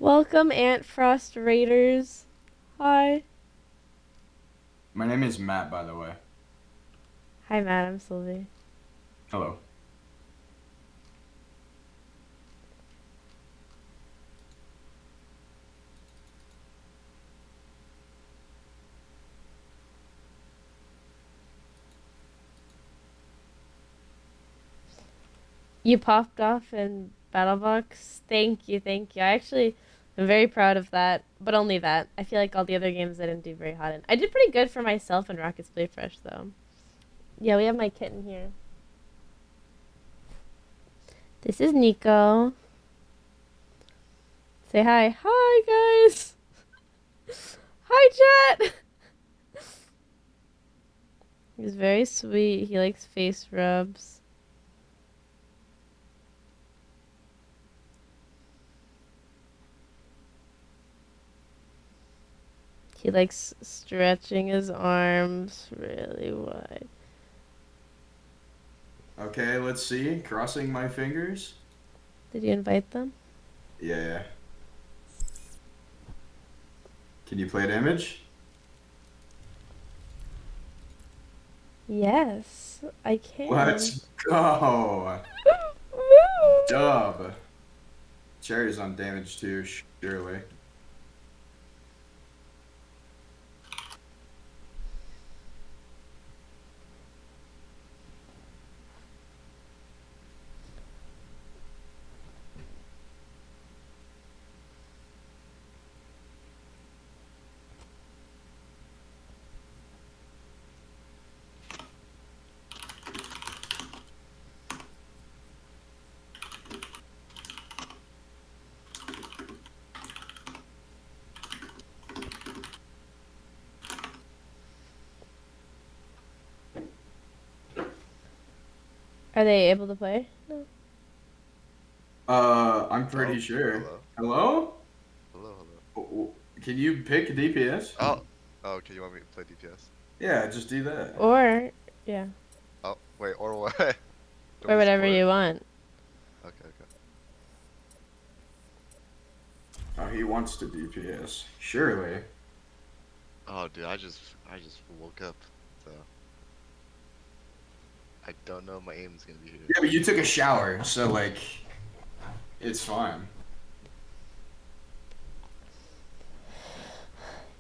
Welcome, Ant Frost Raiders. Hi. My name is Matt, by the way. Hi, Matt. I'm Sylvee. Hello. You popped off in Battlebox. Thank you, thank you. I actually am very proud of that, but only that. I feel like all the other games I didn't do very hot in. I did pretty good for myself in Rockets Play Fresh, though. Yeah, we have my kitten here. This is Nico. Say hi. Hi, guys. Hi, chat. He's very sweet. He likes face rubs. He likes stretching his arms really wide. Okay, let's see. Crossing my fingers. Did you invite them? Yeah. Can you play damage? Yes, I can. Let's go. Woo! Dub. Cherry's on damage too, surely. Are they able to play? No. I'm pretty Oh, sure. hello. Hello? Hello, hello. Can you pick DPS? Oh, okay, you want me to play DPS? Yeah, just do that. Or, yeah. Oh, wait, or what? Do Or we whatever support? you want. Okay, okay. Oh, he wants to DPS. Surely. Oh, dude, I just woke up, so I don't know if my aim's gonna be here. Yeah, but you took a shower, so like, it's fine.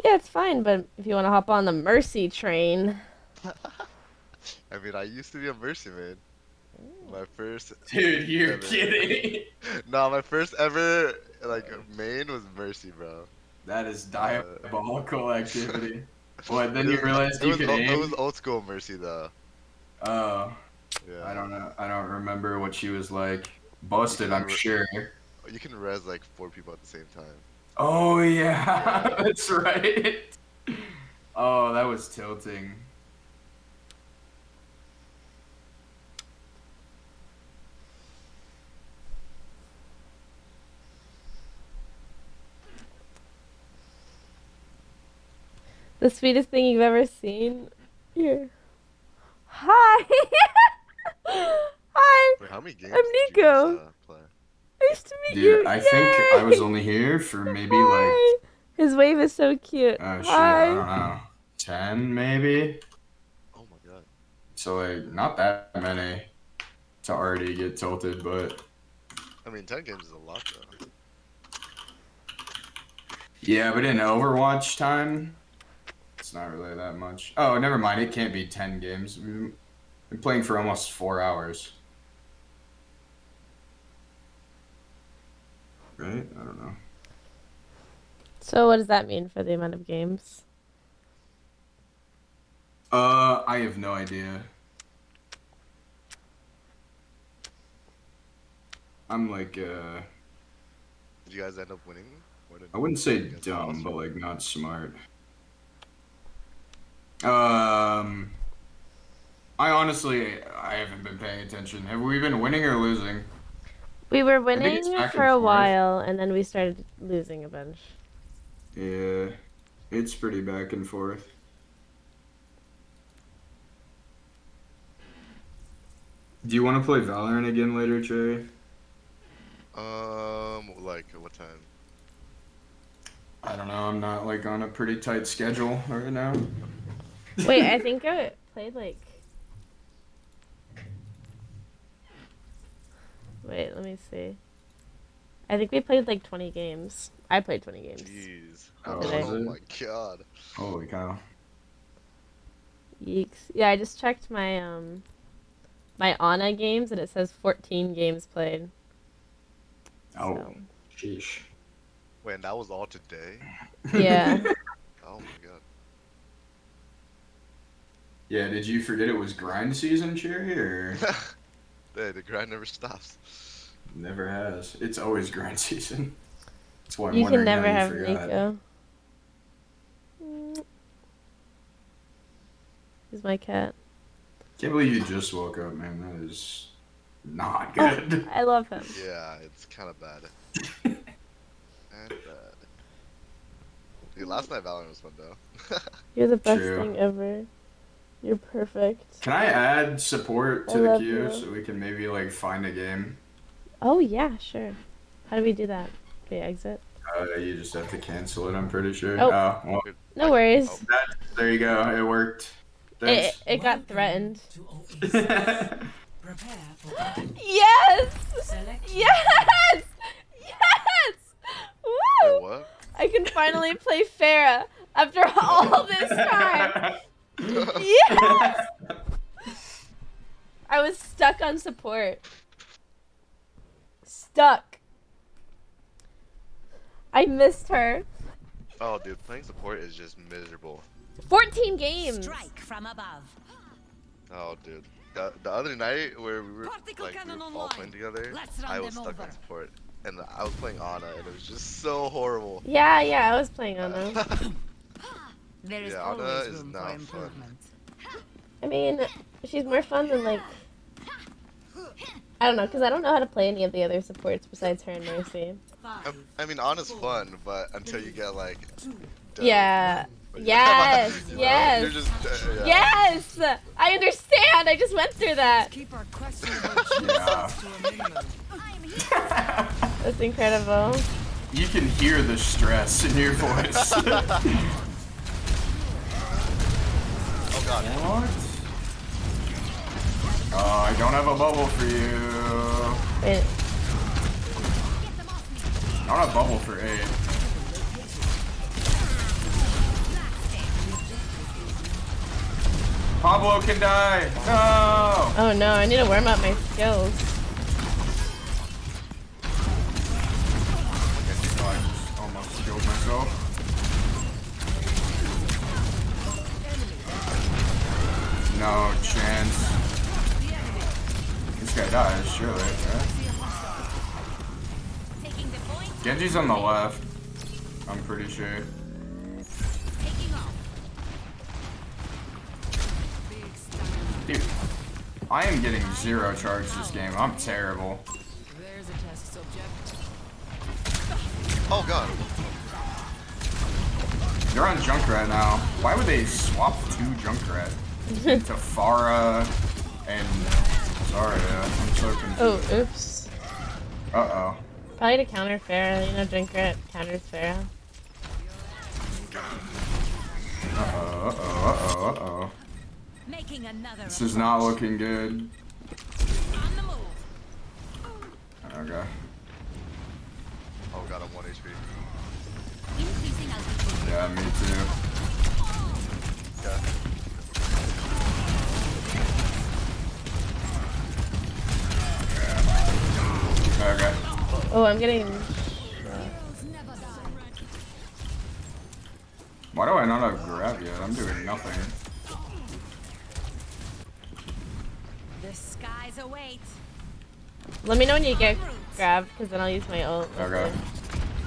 Yeah, it's fine, but if you want to hop on the Mercy train. I mean, I used to be a Mercy man. My first Dude, you're ever. kidding. No, my first ever like main was Mercy, bro. That is Uh, diabolical activity. What, then it you was realized it you was could it was aim? old school Mercy though. Oh, I Yeah, don't know. I don't remember what she was like. you Busted, can I'm sure. you can res like four people at the same time. Oh, yeah, Yeah. that's right. Oh, that was tilting. The sweetest thing you've ever seen. Here. Hi! Hi! Wait, how many I'm games did you guys Nico. play? Nice to meet Dude, you. I think I was Yay! only here for maybe like, Hi! His wave is so cute. shit, I Hi! don't know, 10 maybe? Oh my god. So, like, not that many to already get tilted, but I mean, 10 games is a lot though. yeah, but in Overwatch time, it's not really that much. Oh, never mind. It can't be 10 games. We've been playing for almost 4 hours. Right? I don't know. So, what does that mean for the amount of games? I have no idea. I'm like, Did you guys end up winning? Or did I wouldn't say you guys dumb, lost but or like won? not smart. Um, I haven't been paying attention. Have we been winning or losing? We were I think it's winning back for and a forth. while, and then we started losing a bunch. Yeah, it's pretty back and forth. Do you want to play Valorant again later, Trey? Like what time? I don't know. I'm not like on a pretty tight schedule right now. Wait, I think I played like. Wait, let me see. I think we played like 20 games. I played 20 games. Jeez. Oh, Today. was Oh it? my god. Holy cow. Yeeks. Yeah, I just checked my my Ana games and it says 14 games played. Oh, So, sheesh. Wait, and that was all today? yeah. Oh my god. Yeah, did you forget it was grind season, Cherry, or Hey, the grind never stops. never has? It's always grind season. That's why I'm You can wondering never how you have forgot. Nico. He's my cat. Can't believe you just woke up, man. That is not good. I love him. Yeah, it's kind of bad. And bad. Dude, last night Valorant was fun though. You're the best True. thing ever. You're perfect. Can I add support I to the love queue you. so we can maybe like find a game? Oh yeah, sure. How do we do that? Do we exit? You just have to cancel it, I'm pretty sure. Oh. Well, No worries. Oh. there you go. It worked. It, Thanks. it got threatened. Prepare for Yes! select. Yes! Yes! Wait, Woo! what? I can finally play Farah after all this time. Yes! I was stuck on support. Stuck. I missed her. Oh, dude, playing support is just miserable. 14 games. Strike from above. Oh, dude. The other night where we were Particle like we cannon were all online. playing together, Let's run I was them stuck on over. support, and I was playing Ana, and it was just so horrible. Yeah, I was playing Ana. There is Yeah, Ana always is room not for fun. improvement. I mean, she's more fun than like. I don't know, because I don't know how to play any of the other supports besides her and Mercy. I mean, Ana's fun, but until you get like. done. Yeah. But Yes. you know, Yes. You're just, yeah. Yes! I understand! I just went through that! Keep our questionable Yeah. choices to a minimum. That's incredible. You can hear the stress in your voice. Oh god. What? Oh, I don't have a bubble for you. Wait. I don't have bubble for 8. Pablo can die. No. Oh no, I need to warm up my skills. I just almost killed myself. No chance. This guy dies, surely, right? Taking the point. Genji's on the left. I'm pretty sure. Taking off. Dude, I am getting 0 charge this game. I'm terrible. There's a test subject. Oh god. They're on Junkrat now. Why would they swap to Junkrat? To Farah and Zarya. I'm so confused. Oh, oops. Uh-oh. Probably to counter Farah. You know, Junkrat counters Farah. Uh-oh, uh-oh, uh-oh, uh-oh. Making another. This is not looking good. On the move. Okay. Oh god, I'm 1 HP. Increasing altitude. Yeah, me too. Yeah. Okay. Oh, I'm getting. Why do I not have grab yet? I'm doing nothing. The skies await. Let me know when you get grabbed, because then I'll use my ult. Okay.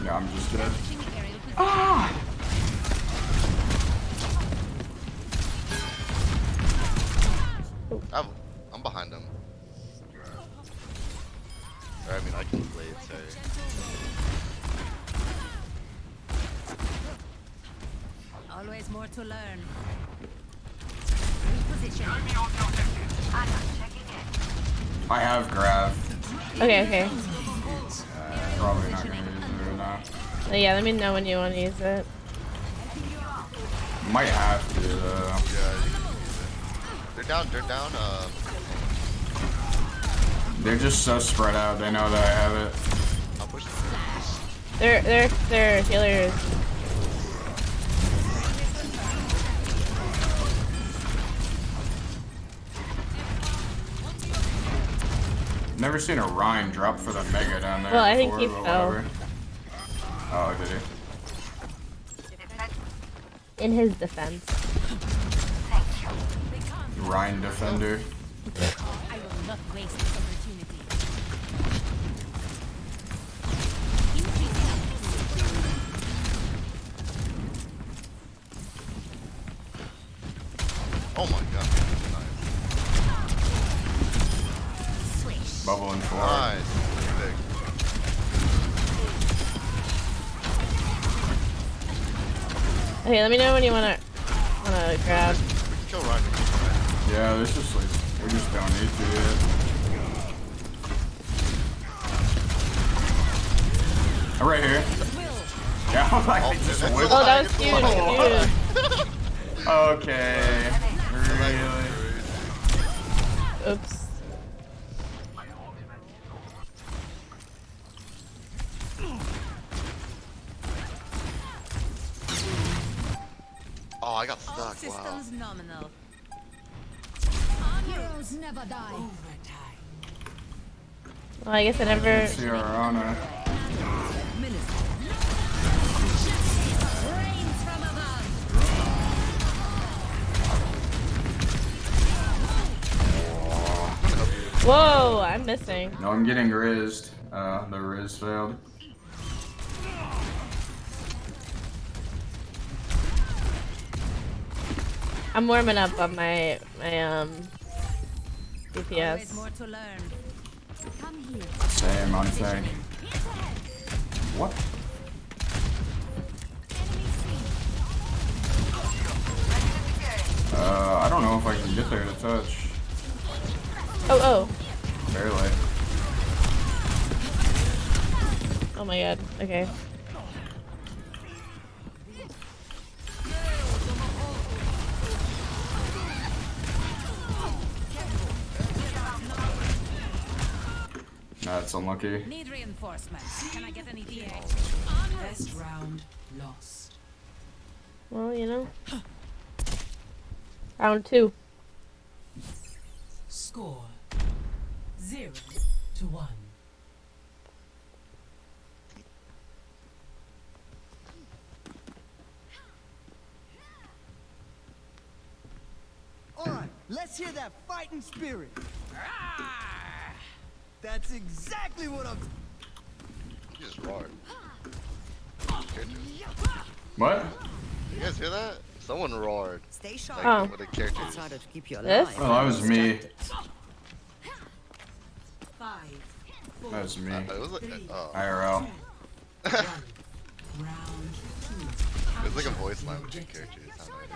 Yeah, I'm just dead. Aerial position. Ah! I'm behind him. Or, I mean, I can blade, sorry. Always more to learn. Reposition. I have grab. Okay. Probably not gonna use it now. So yeah, let me know when you want to use it. Might have to. Yeah, you can use it. They're down. They're just so spread out. They know that I have it. I'll push it. They're healers. Never seen a Rhyme drop for the Mega down there. Well, I think before, he but fell. whatever. Oh, did he? In his defense. Rhyme defender. I will not waste this opportunity. Increasing altitude. Oh my god. Swish. Bubble and four. Nice. Big. Okay, let me know when you wanna grab. We can kill Ryan. Yeah, there's just like we just don't need to yet. I'm right here. Yeah, I'm like, Oh, they just it's whipped. Oh, that was It's huge, alive. huge. Okay. Really? Oops. Oh, I got All stuck. Wow. systems nominal. Heroes never die. Overtime. Well, I guess I never. See our honor. Rains from above. Whoa, I'm missing. No, I'm getting rizzed. The riz failed. I'm warming up on my Always DPS. more to learn. Come here. Same on tank. What? I don't know if I can get there to touch. Oh, Barely. oh my god. Okay. That's unlucky. Need reinforcements. Can I get an ETA? Best round lost. Well, you know. Round 2. Score 0-1. On, let's hear that fighting spirit. That's exactly what I'm. You just roared. What? You guys hear that? Someone roared. Stay sharp. Like, Oh. with a character. It's harder to keep you This? alive. Oh, that was me. 5, 4, That was me. It was like, oh. IRL. 1. Round 2. It's like a voice line between characters. I don't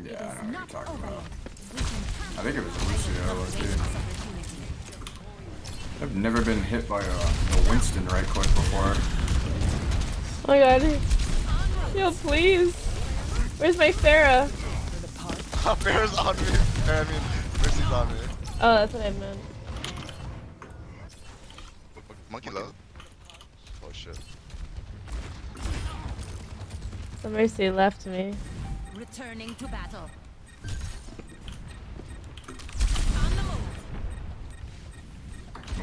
know. Yeah, I know what you're talking about. I think it was Lucio. Dude. I've never been hit by a Winston right click before. Oh my god. Yo, please. Where's my Pharah? Bear's on me. I mean, Mercy's on me. Oh, that's what I meant. Monkey low. Oh shit. So Mercy left me. Returning to battle.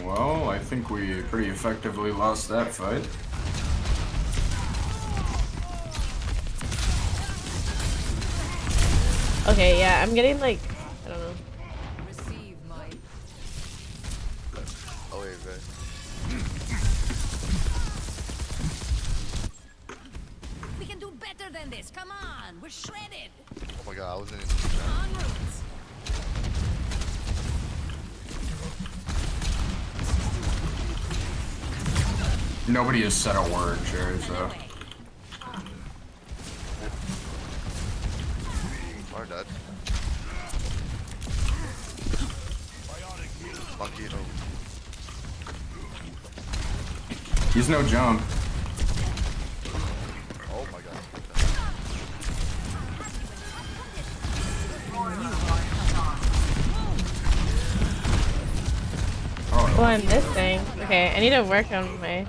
Well, I think we pretty effectively lost that fight. Okay, yeah, I'm getting like, I don't know. Receive my Oh wait, wait. We can do better than this. Come on. We're shredded. Oh my god, I wasn't in. En route. Nobody has said a word, Cherry, so. Or dead. Monkey. Oh. He's no jump. I'm missing. Okay, I need to work on my...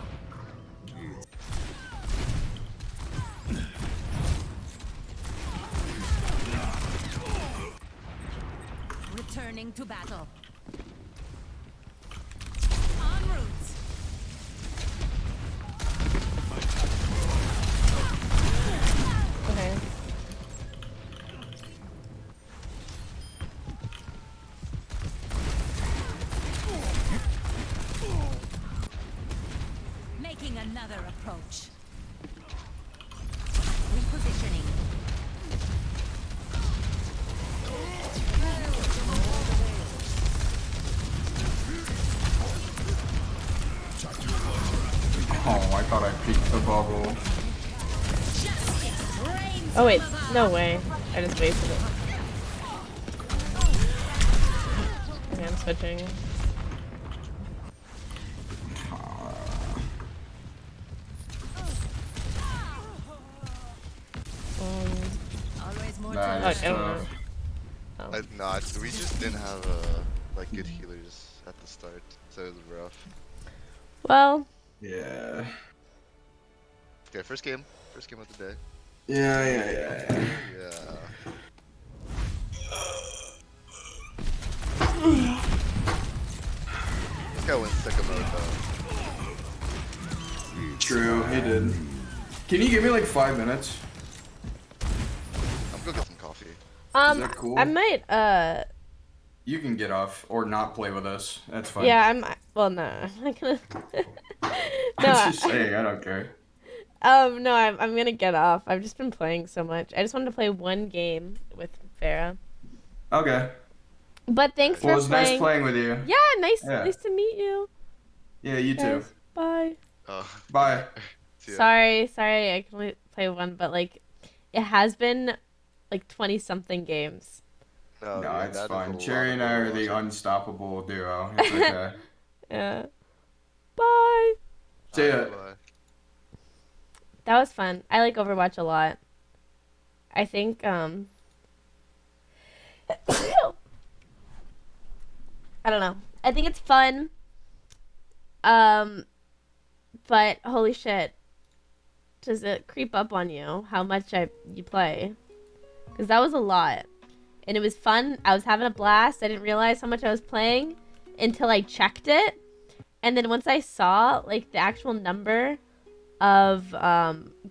Returning to battle. En route. Okay. Making another approach. Repositioning. Oh, I thought I peeked the bubble. Oh wait, no way. I just wasted it. Okay, I'm switching. Always more That to is I don't tough. know. No, we just didn't have like good healers at the start, so it was rough. Well, Yeah. Okay, first game of the day. Yeah. Yeah. This guy went second mode though. True, he did. Can you give me like 5 minutes? I'm gonna get some coffee. Is that cool? I might, You can get off or not play with us. That's fine. yeah, well, no, I'm not gonna, I'm just saying, I don't care. no, I'm gonna get off. I've just been playing so much. I just wanted to play one game with Farah. Okay. But thanks Well, it for was playing. nice playing with you. Yeah, nice Yeah. to meet you. Yeah, you too. Guys, bye. Oh. Bye. See ya. Sorry, I can only play one, but like, it has been like 20 something games. No, No, yeah, it's that is fine. a Cherry lot and of I are the Overwatch. unstoppable duo. It's okay. Yeah. Bye. See ya. Bye. That was fun. I like Overwatch a lot. I think I don't know. I think it's fun. But holy shit. Does it creep up on you how much you play? Cuz that was a lot. And it was fun. I was having a blast. I didn't realize how much I was playing until I checked it. And then once I saw like the actual number of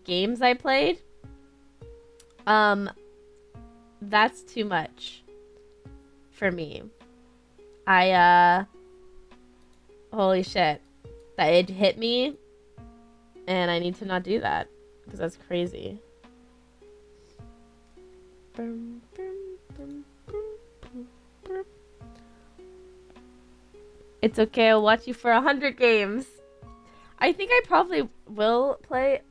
games I played, that's too much for me. Holy shit, that it hit me, and I need to not do that because that's crazy. It's okay, I'll watch you for 100 games. I think I probably will play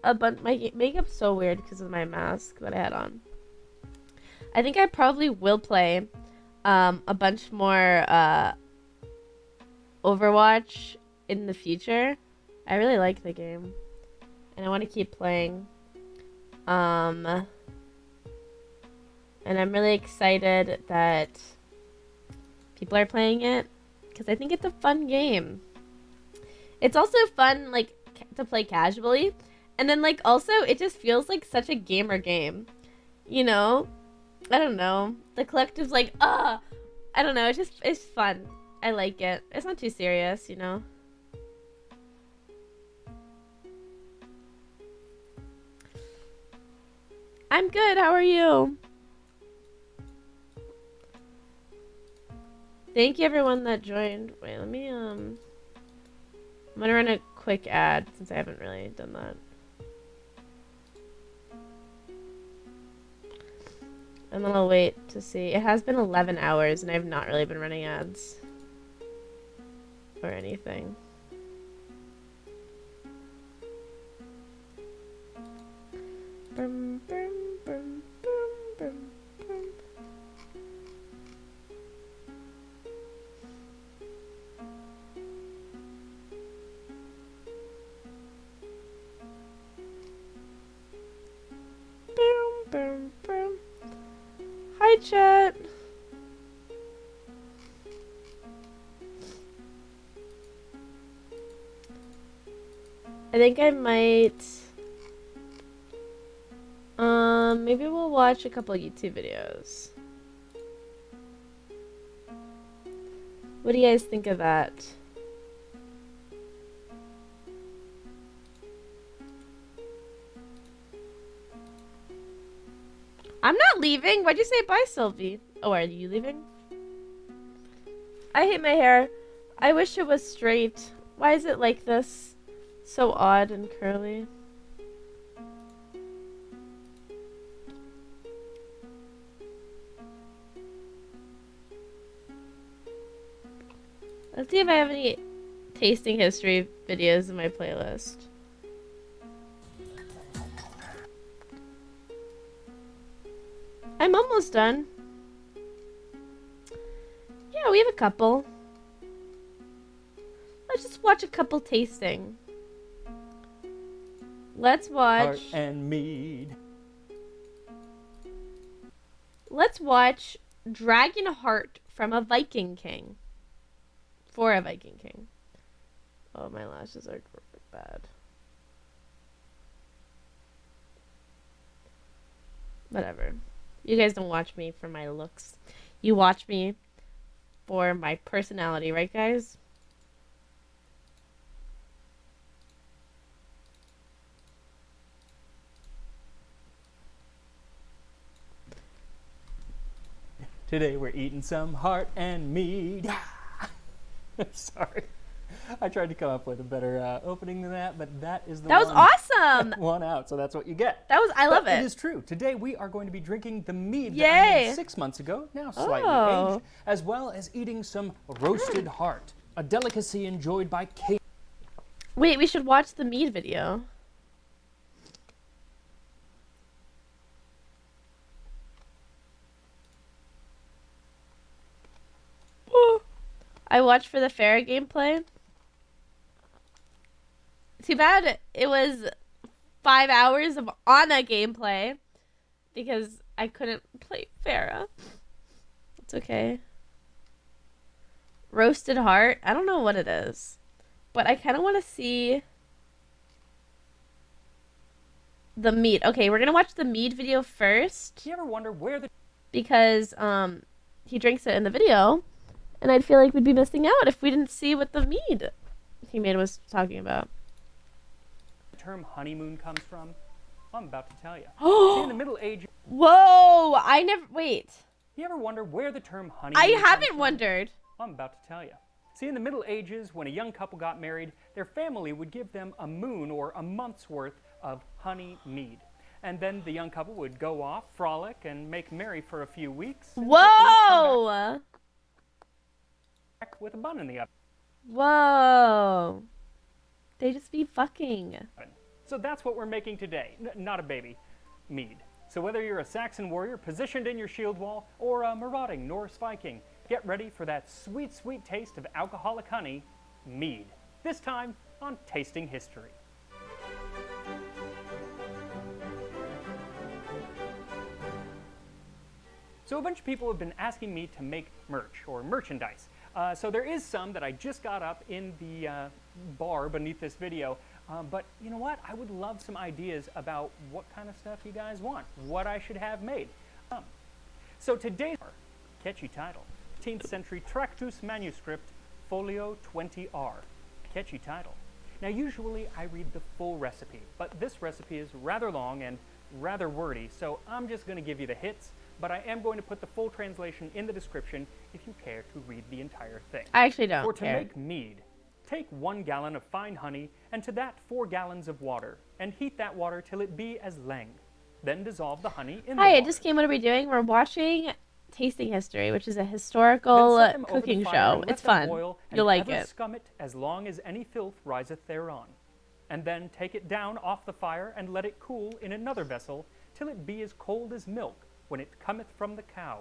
a bunch. My makeup's so weird because of my mask that I had on. I think I probably will play a bunch more Overwatch in the future. I really like the game, and I want to keep playing. And I'm really excited that people are playing it because I think it's a fun game. It's also fun, like, to play casually. And then, like, also, it just feels like such a gamer game. You know? I don't know. The collective's like, I don't know. It's fun. I like it. It's not too serious, you know? I'm good. How are you? Thank you, everyone that joined. Wait, let me, I'm gonna run a quick ad since I haven't really done that. And then I'll wait to see. It has been 11 hours and I've not really been running ads or anything. Brum, brum, brum, brum, brum, brum. Boom, boom, boom. Hi, chat. think I might. Maybe we'll watch a couple YouTube videos. What do you guys think of that? I'm not leaving. Why'd you say bye, Sylvie? Oh, are you leaving? I hate my hair. I wish it was straight. Why is it like this? So odd and curly. Let's see if I have any tasting history videos in my playlist. I'm almost done. Yeah, we have a couple. Let's just watch a couple tasting. Let's watch. Heart and mead. Let's watch Dragon Heart from a Viking King. For a Viking King. Oh, my lashes are bad. Whatever. You guys don't watch me for my looks. You watch me for my personality, right, guys? Today we're eating some heart and mead. Sorry. I tried to come up with a better opening than that, but that is the That was awesome! one out, so that's what you get. I love But it. It is true. Today we are going to be drinking the mead Yay! that I made 6 months ago, now slightly Oh. aged, as well as eating some roasted heart, a delicacy enjoyed by Kate. Wait, we should watch the mead video. I watched for the Farah gameplay. Too bad it was 5 hours of Ana gameplay because I couldn't play Farah. It's okay. Roasted heart. I don't know what it is, but I kind of want to see the mead. Okay, we're gonna watch the mead video first Do you ever wonder where the because he drinks it in the video, and I'd feel like we'd be missing out if we didn't see what the mead he made was talking about. term honeymoon comes from? I'm about to tell you. See, in the Middle Ages, Whoa! I never. Wait. you ever wonder where the term honeymoon I comes haven't from? wondered. I'm about to tell you. See, in the Middle Ages, when a young couple got married, their family would give them a moon or a month's worth of honey mead. And then the young couple would go off, frolic, and make merry for a few weeks. And quickly come Whoa! back with a bun in the oven. Whoa! They just be fucking. So that's what we're making today. Not a baby. Mead. So whether you're a Saxon warrior positioned in your shield wall or a marauding Norse Viking, get ready for that sweet, sweet taste of alcoholic honey, mead. This time on Tasting History. So a bunch of people have been asking me to make merch or merchandise. So there is some that I just got up in the bar beneath this video. But you know what? I would love some ideas about what kind of stuff you guys want, what I should have made. So today's catchy title, 15th century Tractus manuscript, folio 20R. Catchy title. Now usually I read the full recipe, but this recipe is rather long and rather wordy, so I'm just going to give you the hits, but I am going to put the full translation in the description if you care to read the entire thing. I actually don't For to care. make mead, take 1 gallon of fine honey, and to that 4 gallons of water, and heat that water till it be as lang. Then dissolve the honey in the Hi, water. it just came. What are we doing? We're watching Tasting History, which is a Then historical set them over the cooking fire show. and let It's them fun. boil, and You'll like ever it. Scum it as long as any filth riseth thereon. And then take it down off the fire and let it cool in another vessel till it be as cold as milk when it cometh from the cow.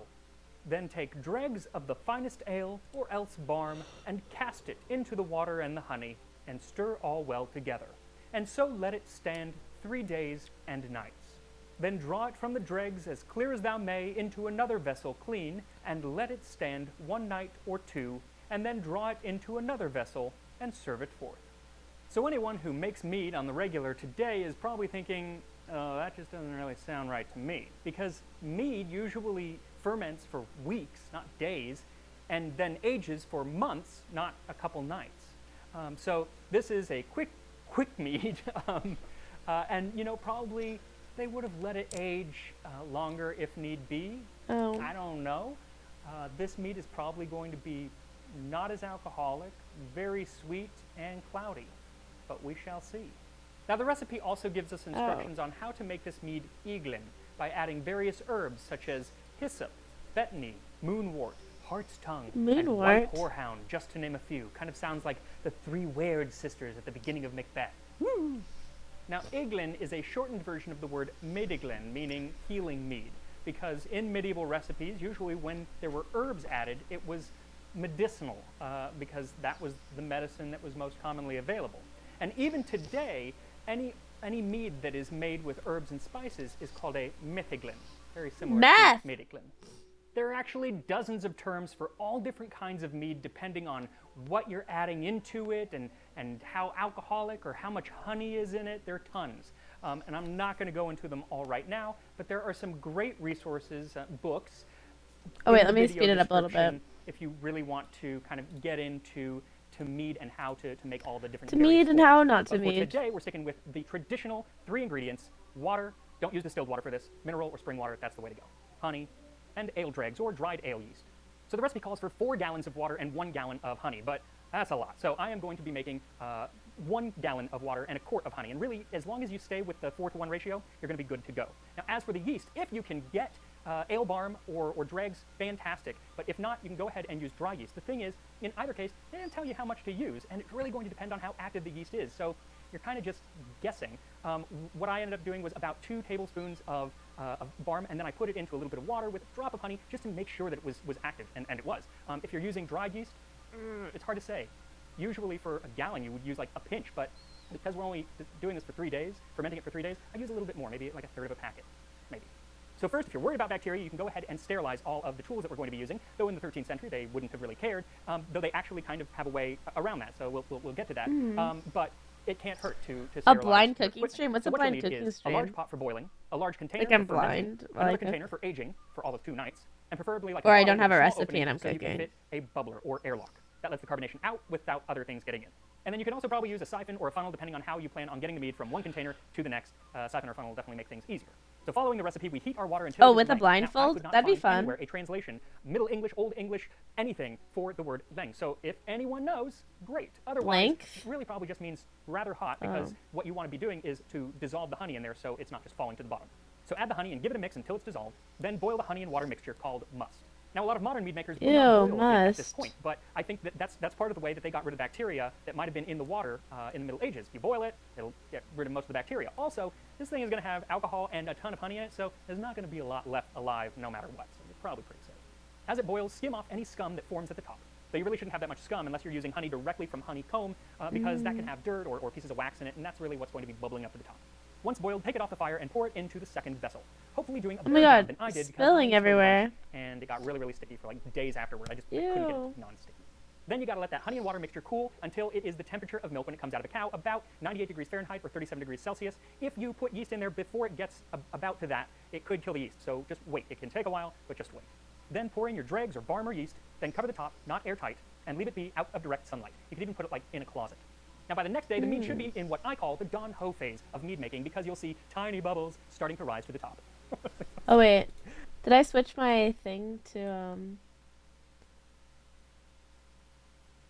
Then take dregs of the finest ale or else barm and cast it into the water and the honey and stir all well together. And so let it stand 3 days and nights. Then draw it from the dregs as clear as thou may into another vessel clean, and let it stand 1 night or 2, and then draw it into another vessel and serve it forth. So anyone who makes mead on the regular today is probably thinking, oh, that just doesn't really sound right to me. Because mead usually ferments for weeks, not days, and then ages for months, not a couple nights. So this is a quick mead, and probably they would have let it age longer if need be. Oh. I don't know. This mead is probably going to be not as alcoholic, very sweet and cloudy, but we shall see. Now the recipe also gives us instructions on how to make this mead Eaglin by adding various herbs such as hyssop, betony, moonwort, hart's tongue, and white Moonwort? horehound, just to name a few. Kind of sounds like the three Weird sisters at the beginning of Macbeth. Woo! Now Eaglin is a shortened version of the word Mediglen, meaning healing mead, because in medieval recipes, usually when there were herbs added, it was medicinal, because that was the medicine that was most commonly available. And even today, any mead that is made with herbs and spices is called a Metheglin, very similar Meth. to Medeglin. There are actually dozens of terms for all different kinds of mead depending on what you're adding into it and how alcoholic or how much honey is in it. There are tons. And I'm not going to go into them all right now, but there are some great resources, books. Oh wait, in let the me video speed it up a little bit. description if you really want to kind of get into mead and how to make all the different To various mead and forms. how not to But for mead. today, we're sticking with the traditional 3 ingredients: water, don't use distilled water for this, mineral or spring water, that's the way to go, honey, and ale dregs or dried ale yeast. So the recipe calls for 4 gallons of water and 1 gallon of honey, but that's a lot. So I am going to be making 1 gallon of water and a quart of honey. And really, as long as you stay with the 4-to-1 ratio, you're going to be good to go. Now, as for the yeast, if you can get ale barm or dregs, fantastic. But if not, you can go ahead and use dry yeast. The thing is, in either case, they didn't tell you how much to use, and it's really going to depend on how active the yeast is. So you're kind of just guessing. What I ended up doing was about 2 tablespoons of barm, and then I put it into a little bit of water with a drop of honey just to make sure that it was active, and it was. If you're using dried yeast, it's hard to say. Usually for a gallon you would use like a pinch, but because we're only doing this for 3 days, fermenting it for 3 days, I use a little bit more, maybe like a third of a packet, maybe. So first, if you're worried about bacteria, you can go ahead and sterilize all of the tools that we're going to be using, though in the 13th century they wouldn't have really cared, though they actually kind of have a way around that, so we'll get to that. But it can't hurt to A sterilize blind your cooking equipment. stream? What's So a what you'll blind need cooking is a large stream? pot for boiling, a large container Like I'm for fermenting, blind while another I cook. container for aging for all of 2 nights, and preferably like Or a I bottle don't have with a small recipe opening and I'm so you can cooking. fit a bubbler or airlock. That lets the carbonation out without other things getting in. And then you can also probably use a siphon or a funnel depending on how you plan on getting the mead from one container to the next. Siphon or funnel will definitely make things easier. So following the recipe, we heat our water until Oh, it is with a light. Now, I blindfold? could not That'd be find fun. anywhere a translation, Middle English, Old English, anything for the word leng. So if anyone knows, great. Otherwise, Length? it really probably just means rather hot because what you want to be doing is to dissolve the honey in there so it's not just falling to the bottom. So add the honey and give it a mix until it's dissolved. Then boil the honey and water mixture called must. Now, a lot of modern mead makers will not Ew, boil it at this must. point, but I think that's part of the way that they got rid of bacteria that might have been in the water in the Middle Ages. You boil it, it'll get rid of most of the bacteria. Also, this thing is going to have alcohol and a ton of honey in it, so there's not going to be a lot left alive no matter what, so you're probably pretty safe. As it boils, skim off any scum that forms at the top. Though you really shouldn't have that much scum unless you're using honey directly from honeycomb, because that can have dirt or pieces of wax in it, and that's really what's going to be bubbling up to the top. Once boiled, take it off the fire and pour it into the second vessel. Hopefully doing a Oh my better God, job than I did because spilling I spilled a bunch, everywhere. and it got really, really sticky for like days afterward. I couldn't get Ew. it non-sticky. Then you got to let that honey and water mixture cool until it is the temperature of milk when it comes out of a cow, about 98 degrees Fahrenheit or 37 degrees Celsius. If you put yeast in there before it gets about to that, it could kill the yeast. So just wait. It can take a while, but just wait. Then pour in your dregs or barm or yeast, then cover the top, not airtight, and leave it be out of direct sunlight. You could even put it like in a closet. Now by the next day, the mead should be in what I call the Don Ho phase of mead making because you'll see tiny bubbles starting to rise to the top. Oh wait, did I switch my thing to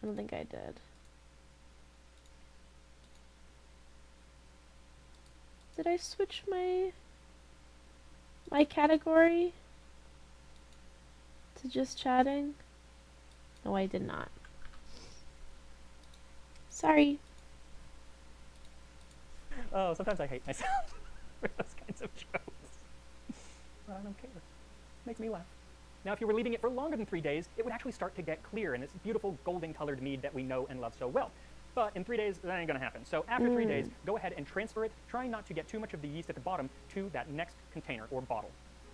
I don't think I did. Did I switch my category to just chatting? No, I did not. Sorry. Oh, sometimes I hate myself for those kinds of jokes. But I don't care. Makes me laugh. Now, if you were leaving it for longer than 3 days, it would actually start to get clear, and it's beautiful golden-colored mead that we know and love so well. But in 3 days, that ain't gonna happen. So after 3 days, go ahead and transfer it, trying not to get too much of the yeast at the bottom to that next container or bottle.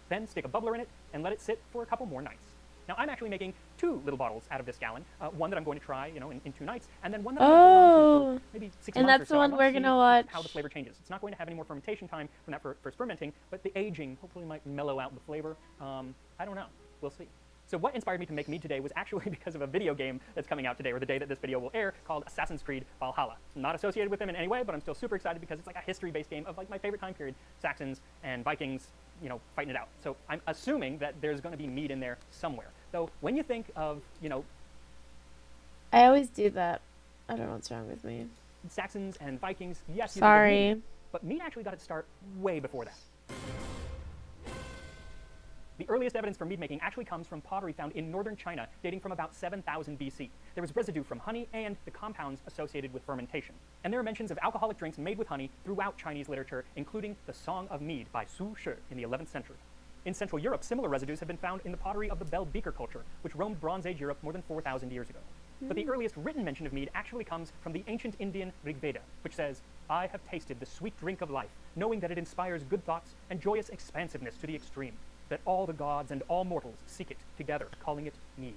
Then stick a bubbler in it and let it sit for a couple more nights. Now, I'm actually making 2 little bottles out of this gallon. One that I'm going to try, in 2 nights, and then one that I'm going to hold on to for maybe 6 and months or that's so. the I one wanna we're see gonna watch. how the flavor changes. It's not going to have any more fermentation time from that first fermenting, but the aging hopefully might mellow out the flavor. I don't know. We'll see. So what inspired me to make mead today was actually because of a video game that's coming out today, or the day that this video will air, called Assassin's Creed Valhalla. I'm not associated with them in any way, but I'm still super excited because it's like a history-based game of like my favorite time period, Saxons and Vikings, fighting it out. So I'm assuming that there's going to be mead in there somewhere. Though when you think of, I always do that. I don't know what's wrong with me. Saxons and Vikings, yes, you think of Sorry. mead, but mead actually got its start way before that. The earliest evidence for mead making actually comes from pottery found in northern China, dating from about 7000 BC. There was residue from honey and the compounds associated with fermentation. And there are mentions of alcoholic drinks made with honey throughout Chinese literature, including the Song of Mead by Su Shi in the 11th century. In Central Europe, similar residues have been found in the pottery of the Bell beaker culture, which roamed Bronze Age Europe more than 4,000 years ago. But the earliest written mention of mead actually comes from the ancient Indian Rig Veda, which says, "I have tasted the sweet drink of life, knowing that it inspires good thoughts and joyous expansiveness to the extreme, that all the gods and all mortals seek it together, calling it mead.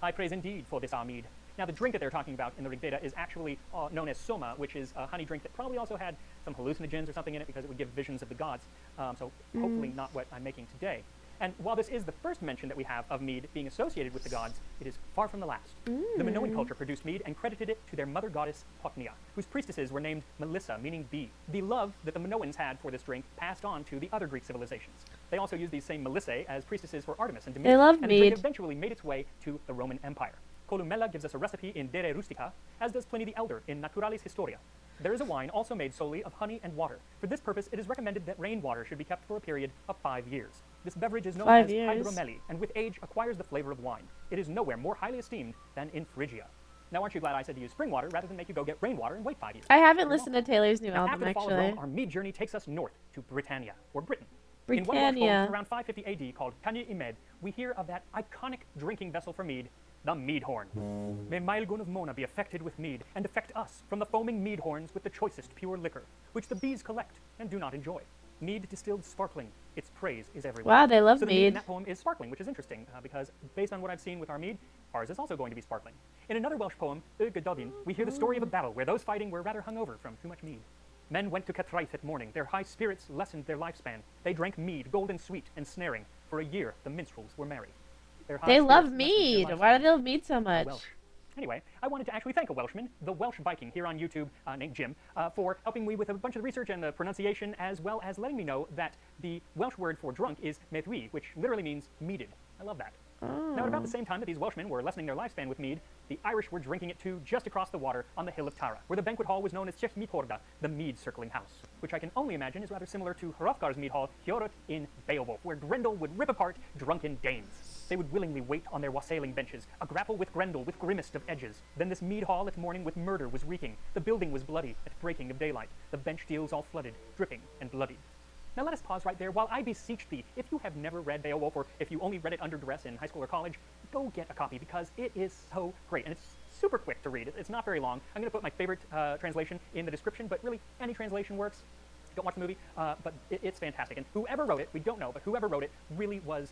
I praise indeed for this our mead." Now, the drink that they're talking about in the Rig Veda is actually known as soma, which is a honey drink that probably also had some hallucinogens or something in it because it would give visions of the gods. So hopefully not what I'm making today. And while this is the first mention that we have of mead being associated with the gods, it is far from the last. The Minoan culture produced mead and credited it to their mother goddess Potnia, whose priestesses were named Melissa, meaning bee. The love that the Minoans had for this drink passed on to the other Greek civilizations. They also used these same Melissae as priestesses for Artemis and Demeter, They love and the drink mead. eventually made its way to the Roman Empire. Columella gives us a recipe in Dere Rustica, as does Pliny the Elder in Naturalis Historia. There is a wine also made solely of honey and water. For this purpose, it is recommended that rainwater should be kept for a period of 5 years. This beverage is known 5 as years. hydromeli, and with age acquires the flavor of wine. It is nowhere more highly esteemed than in Phrygia. Now, aren't you glad I said to use spring water rather than make you go get rainwater and wait 5 years? I haven't You're listened welcome. to Taylor's new Now, album, after the fall of actually. Rome, our mead journey takes us north to Britannia, or Britain. In one Welsh Britannia. poem from around 550 AD called Canu Imed, we hear of that iconic drinking vessel for mead, the mead horn. May Maelgwn of Mona be affected with mead, and affect us from the foaming mead horns with the choicest pure liquor, which the bees collect and do not enjoy. Mead distilled sparkling, its praise is everywhere. Wow, they love So the mead in mead. that poem is sparkling, which is interesting, because based on what I've seen with our mead, ours is also going to be sparkling. In another Welsh poem, Y Gododdin, we hear the story of a battle where those fighting were rather hungover from too much mead. Men went to Pt.3 at morning, their high spirits lessened their lifespan. They drank mead, golden sweet and snaring. For a year, the minstrels were merry. Their high They love spirits lessened their mead. lifespan. Why do they love mead so much? Welsh. Anyway, I wanted to actually thank a Welshman, the Welsh Viking here on YouTube, named Jim, for helping me with a bunch of the research and the pronunciation, as well as letting me know that the Welsh word for drunk is methui, which literally means meaded. I love that. Now, at about the same time that these Welshmen were lessening their lifespan with mead, the Irish were drinking it too just across the water on the hill of Tara, where the banquet hall was known as Chef Mitorda, the mead circling house, which I can only imagine is rather similar to Hrothgar's mead hall, Hjorut in Beowulf, where Grendel would rip apart drunken dames. They would willingly wait on their wassailing benches, a grapple with Grendel with grimmest of edges. Then this mead hall at morning with murder was reeking. The building was bloody at breaking of daylight. The bench deals all flooded, dripping and bloodied. Now let us pause right there while I beseech thee, if you have never read Beowulf, or if you only read it under duress in high school or college, go get a copy because it is so great, and it's super quick to read. It's not very long. I'm going to put my favorite translation in the description, but really any translation works. Don't watch the movie, but it's fantastic. And whoever wrote it, we don't know, but whoever wrote it really was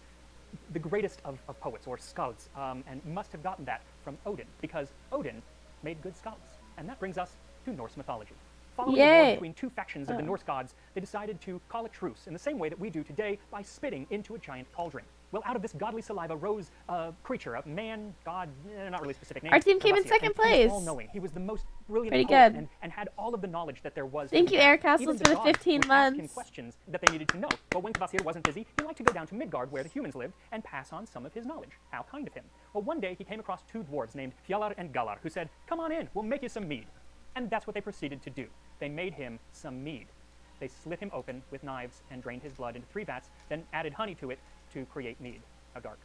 the greatest of poets, or skalds, and must have gotten that from Odin, because Odin made good skalds. And that brings us to Norse mythology. Following a war Yay. between two factions of the Norse gods, they decided to call a truce in the same way that we do today by spitting into a giant cauldron. Well, out of this godly saliva rose a creature, a man, god, not really specific name. Our team came in Kvasir, second and he was place. all-knowing. He was the most brilliant Pretty poet good. and had all of the knowledge that there was. Thank to be you, had. Air Castles, Even for the gods 15 would ask him months. questions that they needed to know. But when Kvasir wasn't busy, he liked to go down to Midgard, where the humans lived, and pass on some of his knowledge. How kind of him. Well, one day he came across two dwarves named Fjalar and Galar, who said, "Come on in, we'll make you some mead." And that's what they proceeded to do. They made him some mead. They slit him open with knives and drained his blood into 3 vats, then added honey to it to create mead. How dark.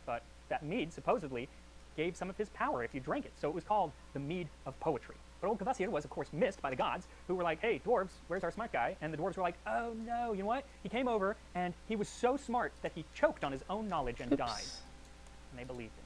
But that mead supposedly gave some of his power if you drank it, so it was called the mead of poetry. But old Kvasir was, of course, missed by the gods, who were like, "Hey, dwarves, where's our smart guy?" And the dwarves were like, "Oh no, you know what?" He came over, and he was so smart that he choked on his own knowledge and died. And they believed him.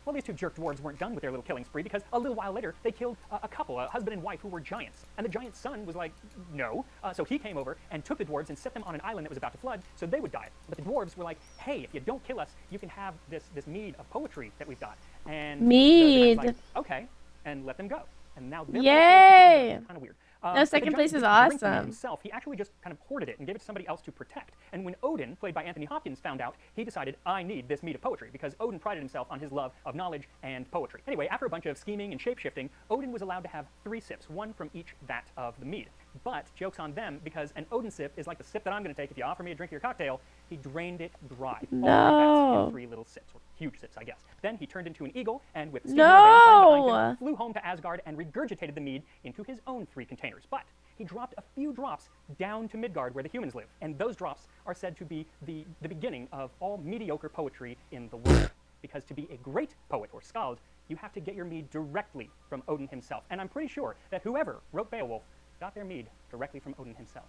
Well, these two jerk dwarves weren't done with their little killing spree because a little while later they killed a couple, a husband and wife who were giants. And the giant's son was like, no. So he came over and took the dwarves and set them on an island that was about to flood so they would die. But the dwarves were like, hey, if you don't kill us, you can have this mead of poetry that we've got. And Mead. the like, okay, and let them go. And now they're Yay! kind of weird. No, But the second giant place is didn't drink the mead awesome. himself. He actually just kind of hoarded it and gave it to somebody else to protect. And when Odin, played by Anthony Hopkins, found out, he decided, I need this mead of poetry, because Odin prided himself on his love of knowledge and poetry. Anyway, after a bunch of scheming and shape-shifting, Odin was allowed to have 3 sips, 1 from each vat of the mead. But joke's on them, because an Odin sip is like the sip that I'm going to take if you offer me a drink of your cocktail. He drained it dry. All 3 vats in 3 little sips, or huge sips, I guess. Then he turned into an eagle, and with the steam hairband flying behind him, flew home to Asgard and regurgitated the mead into his own 3 containers. But he dropped a few drops down to Midgard where the humans live. And those drops are said to be the beginning of all mediocre poetry in the world. Because to be a great poet or skald, you have to get your mead directly from Odin himself. And I'm pretty sure that whoever wrote Beowulf got their mead directly from Odin himself.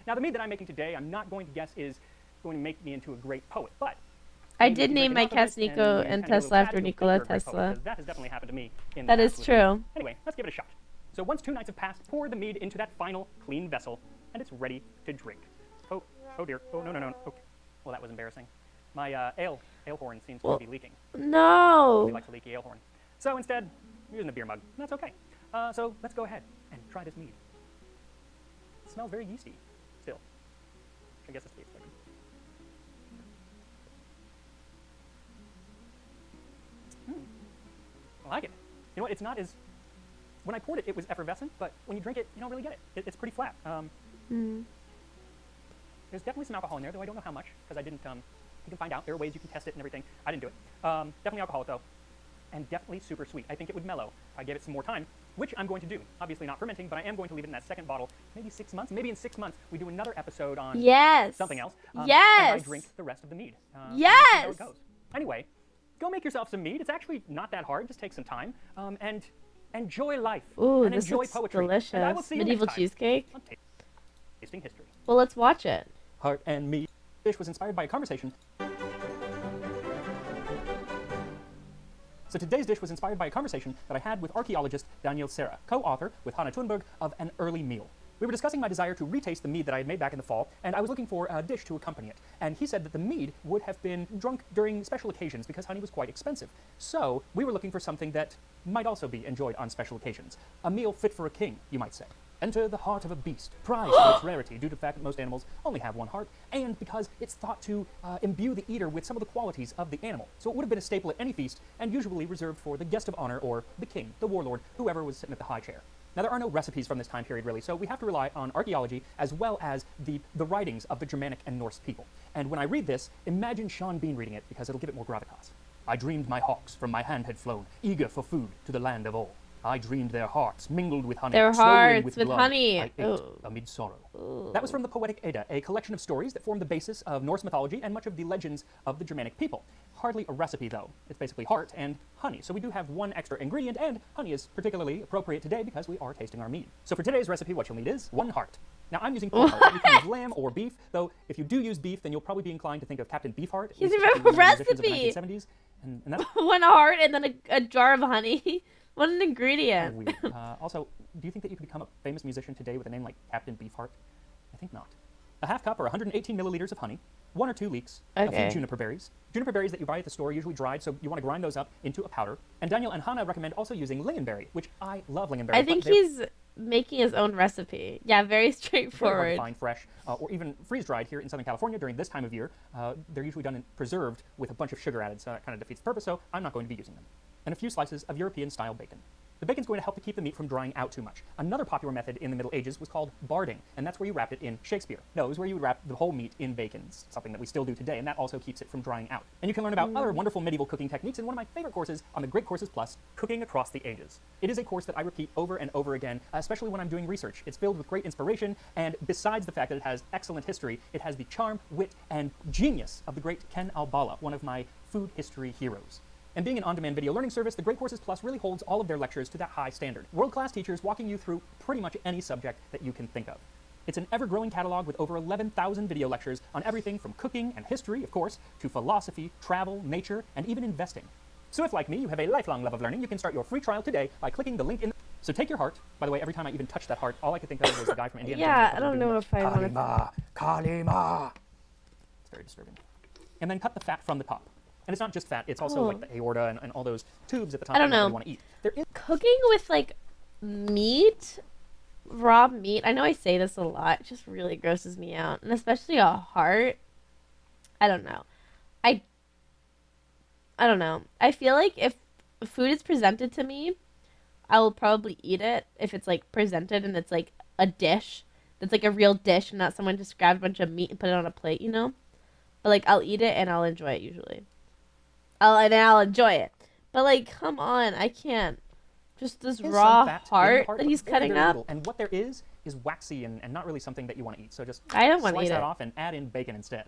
Now, the mead that I'm making today, I'm not going to guess is going to make me into a great poet, but I did name my cats Nico and Tesla after Nikola Tesla. That has definitely happened to me. That is true. Anyway, let's give it a shot. So once 2 nights have passed, pour the mead into that final clean vessel, and it's ready to drink. Oh dear. Oh, no. Okay. Well, that was embarrassing. My ale horn seems to be leaking. No. We like a leaky ale horn. So instead, I'm using the beer mug. That's okay. So let's go ahead and try this mead. It smells very yeasty still. I guess it's to be expected. I like it. You know what? It's not as... When I poured it, it was effervescent, but when you drink it, you don't really get it. It's pretty flat. There's definitely some alcohol in there, though I don't know how much, because I didn't... you can find out. There are ways you can test it and everything. I didn't do it. Definitely alcoholic, though. And definitely super sweet. I think it would mellow if I gave it some more time, which I'm going to do. Obviously not fermenting, but I am going to leave it in that second bottle, maybe 6 months. Maybe in 6 months, we do another episode on something else. Yes. And I drink the rest of the mead. Yes. See how it goes. Anyway, go make yourself some mead. It's actually not that hard. Just take some time and enjoy life. Ooh, and this enjoy looks poetry. delicious. And I will see you Medieval next time cheesecake. on Tasting History. Well, let's watch it. Heart and Mead. Dish was inspired by a conversation. So today's dish was inspired by a conversation that I had with archaeologist Daniel Serra, co-author with Hannah Thunberg of An Early Meal. We were discussing my desire to retaste the mead that I had made back in the fall, and I was looking for a dish to accompany it. And he said that the mead would have been drunk during special occasions because honey was quite expensive. So we were looking for something that might also be enjoyed on special occasions. A meal fit for a king, you might say. Enter the heart of a beast, prized for its rarity due to the fact that most animals only have one heart, and because it's thought to imbue the eater with some of the qualities of the animal. So it would have been a staple at any feast, and usually reserved for the guest of honor or the king, the warlord, whoever was sitting at the high chair. Now, there are no recipes from this time period, really, so we have to rely on archaeology as well as the writings of the Germanic and Norse people. And when I read this, imagine Sean Bean reading it, because it'll give it more gravitas. I dreamed my hawks from my hand had flown, eager for food to the land of all. I dreamed their hearts mingled with honey. Their swollen hearts with blood. honey. I ate amid sorrow. That was from the Poetic Edda, a collection of stories that formed the basis of Norse mythology and much of the legends of the Germanic people. Hardly a recipe, though. It's basically heart and honey. So we do have one extra ingredient, and honey is particularly appropriate today because we are tasting our mead. So for today's recipe, what you'll need is 1 heart. Now, I'm using pork heart. You can use lamb or beef, though if you do use beef, then you'll probably be inclined to think of Captain Beefheart. He's a recipe. And that's 1 heart and then a jar of honey. What an ingredient. weird. Also, do you think that you could become a famous musician today with a name like Captain Beefheart? I think not. A half cup or 118 milliliters of honey, 1 or 2 leeks, a few juniper berries. Juniper berries that you buy at the store are usually dried, so you want to grind those up into a powder. And Daniel and Hannah recommend also using lingonberry, which I love lingonberry. I think he's making his own recipe. Yeah, very straightforward. Very hard to find fresh, or even freeze-dried here in Southern California during this time of year. They're usually done and preserved with a bunch of sugar added, so that kind of defeats the purpose, so I'm not going to be using them. And a few slices of European-style bacon. The bacon's going to help to keep the meat from drying out too much. Another popular method in the Middle Ages was called barding, and that's where you wrapped it in Shakespeare. No, it was where you would wrap the whole meat in bacon, something that we still do today, and that also keeps it from drying out. And you can learn about other wonderful medieval cooking techniques in one of my favorite courses on the Great Courses Plus, Cooking Across the Ages. It is a course that I repeat over and over again, especially when I'm doing research. It's filled with great inspiration, and besides the fact that it has excellent history, it has the charm, wit, and genius of the great Ken Albala, one of my food history heroes. And being an on-demand video learning service, the Great Courses Plus really holds all of their lectures to that high standard. World-class teachers walking you through pretty much any subject that you can think of. It's an ever-growing catalog with over 11,000 video lectures on everything from cooking and history, of course, to philosophy, travel, nature, and even investing. So if, like me, you have a lifelong love of learning, you can start your free trial today by clicking the link in the... So take your heart. By the way, every time I even touch that heart, all I could think of was the guy from Indiana Yeah, Jones. I don't know if I want to. Kalima, Kalima. It's very disturbing. And then cut the fat from the top. And it's not just fat, it's also like the aorta and all those tubes at the top I don't that you know. really want to eat. There is Cooking with like meat, raw meat. I know I say this a lot. It just really grosses me out, and especially a heart. I don't know. I don't know. I feel like if food is presented to me, I will probably eat it if it's like presented and it's like a dish that's like a real dish and not someone just grabbed a bunch of meat and put it on a plate, you know? But like I'll eat it and I'll enjoy it usually. I'll enjoy it. But like, come on, I can't. Just this some raw fat in the heart heart, that but he's very, cutting very up. little. And what there is waxy and not really something that you want to eat. So just I don't want to slice eat that it. off and add in bacon instead.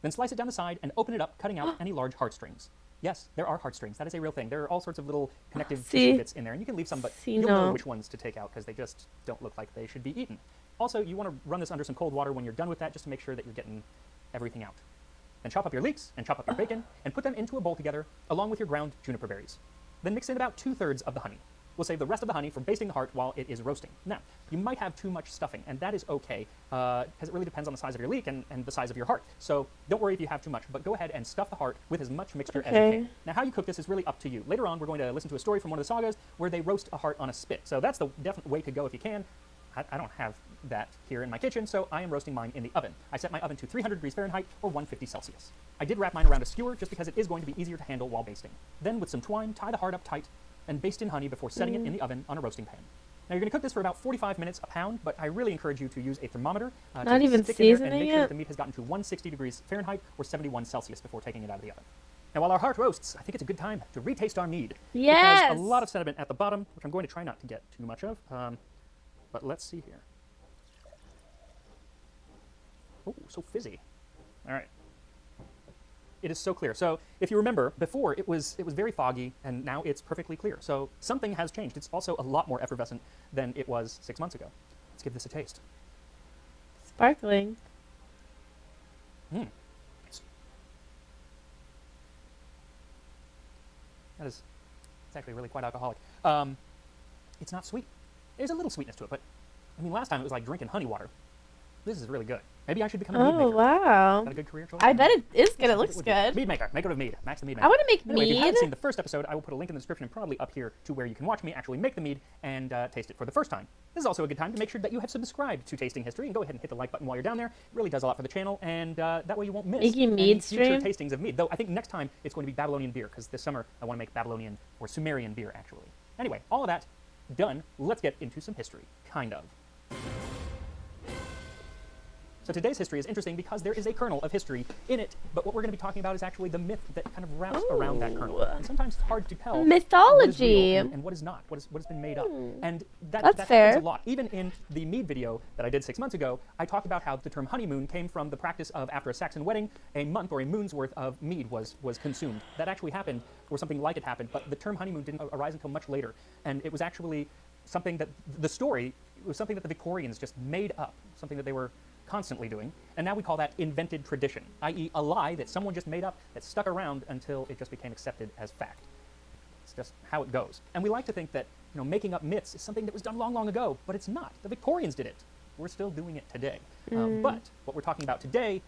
Then slice it down the side and open it up, cutting out any large heartstrings. Yes, there are heartstrings. That is a real thing. There are all sorts of little connective See? tissue bits in there, and you can leave some, but See, you'll know no. which ones to take out because they just don't look like they should be eaten. Also, you want to run this under some cold water when you're done with that, just to make sure that you're getting everything out. Then chop up your leeks and chop up your bacon and put them into a bowl together, along with your ground juniper berries. Then mix in about 2/3 of the honey. We'll save the rest of the honey for basting the heart while it is roasting. Now, you might have too much stuffing, and that is okay, because it really depends on the size of your leek and the size of your heart. So don't worry if you have too much, but go ahead and stuff the heart with as much mixture as you can. Now, how you cook this is really up to you. Later on, we're going to listen to a story from one of the sagas where they roast a heart on a spit. So that's the definite way to go if you can. I don't have that here in my kitchen, so I am roasting mine in the oven. I set my oven to 300 degrees Fahrenheit or 150 Celsius. I did wrap mine around a skewer just because it is going to be easier to handle while basting. Then with some twine, tie the heart up tight and baste in honey before setting it in the oven on a roasting pan. Now you're going to cook this for about 45 minutes a pound, but I really encourage you to use a thermometer Not to even stick in there and seasoning make sure that it? the meat has gotten to 160 degrees Fahrenheit or 71 Celsius before taking it out of the oven. Now while our heart roasts, I think it's a good time to retaste our mead. It Yes! has a lot of sediment at the bottom, which I'm going to try not to get too much of, but let's see here. Oh, so fizzy. All right. It is so clear. So if you remember, before it was very foggy, and now it's perfectly clear. So something has changed. It's also a lot more effervescent than it was 6 months ago. Let's give this a taste. Sparkling. It's actually really quite alcoholic. It's not sweet. There's a little sweetness to it, but I mean, last time it was like drinking honey water. This is really good. Maybe I should become a mead maker. Oh, wow. Is that a good career choice? I bet it is good. It Yes, looks would be. good. Mead maker. Make it with mead. Max the mead maker. I want to make Anyway, if you haven't mead. seen the first episode, I will put a link in the description and probably up here to where you can watch me actually make the mead and taste it for the first time. This is also a good time to make sure that you have subscribed to Tasting History and go ahead and hit the like button while you're down there. It really does a lot for the channel, and that way you won't miss Making any mead future stream? tastings of mead. Though I think next time it's going to be Babylonian beer, because this summer I want to make Babylonian or Sumerian beer, actually. Anyway, all of that done. Let's get into some history. Kind of. So today's history is interesting because there is a kernel of history in it, but what we're going to be talking about is actually the myth that kind of wraps around that kernel. And sometimes it's hard to tell Mythology. what is real and what is not, what has been made up. And that That's happens fair. a lot. Even in the mead video that I did 6 months ago, I talked about how the term honeymoon came from the practice of after a Saxon wedding, a month or a moon's worth of mead was consumed. That actually happened, or something like it happened, but the term honeymoon didn't arise until much later. And it was actually something that, the story, it was something that the Victorians just made up, something that they were constantly doing, and now we call that invented tradition, i.e. a lie that someone just made up that stuck around until it just became accepted as fact. It's just how it goes. And we like to think that, you know, making up myths is something that was done long, long ago, but it's not. The Victorians did it. We're still doing it today. But what we're talking about today,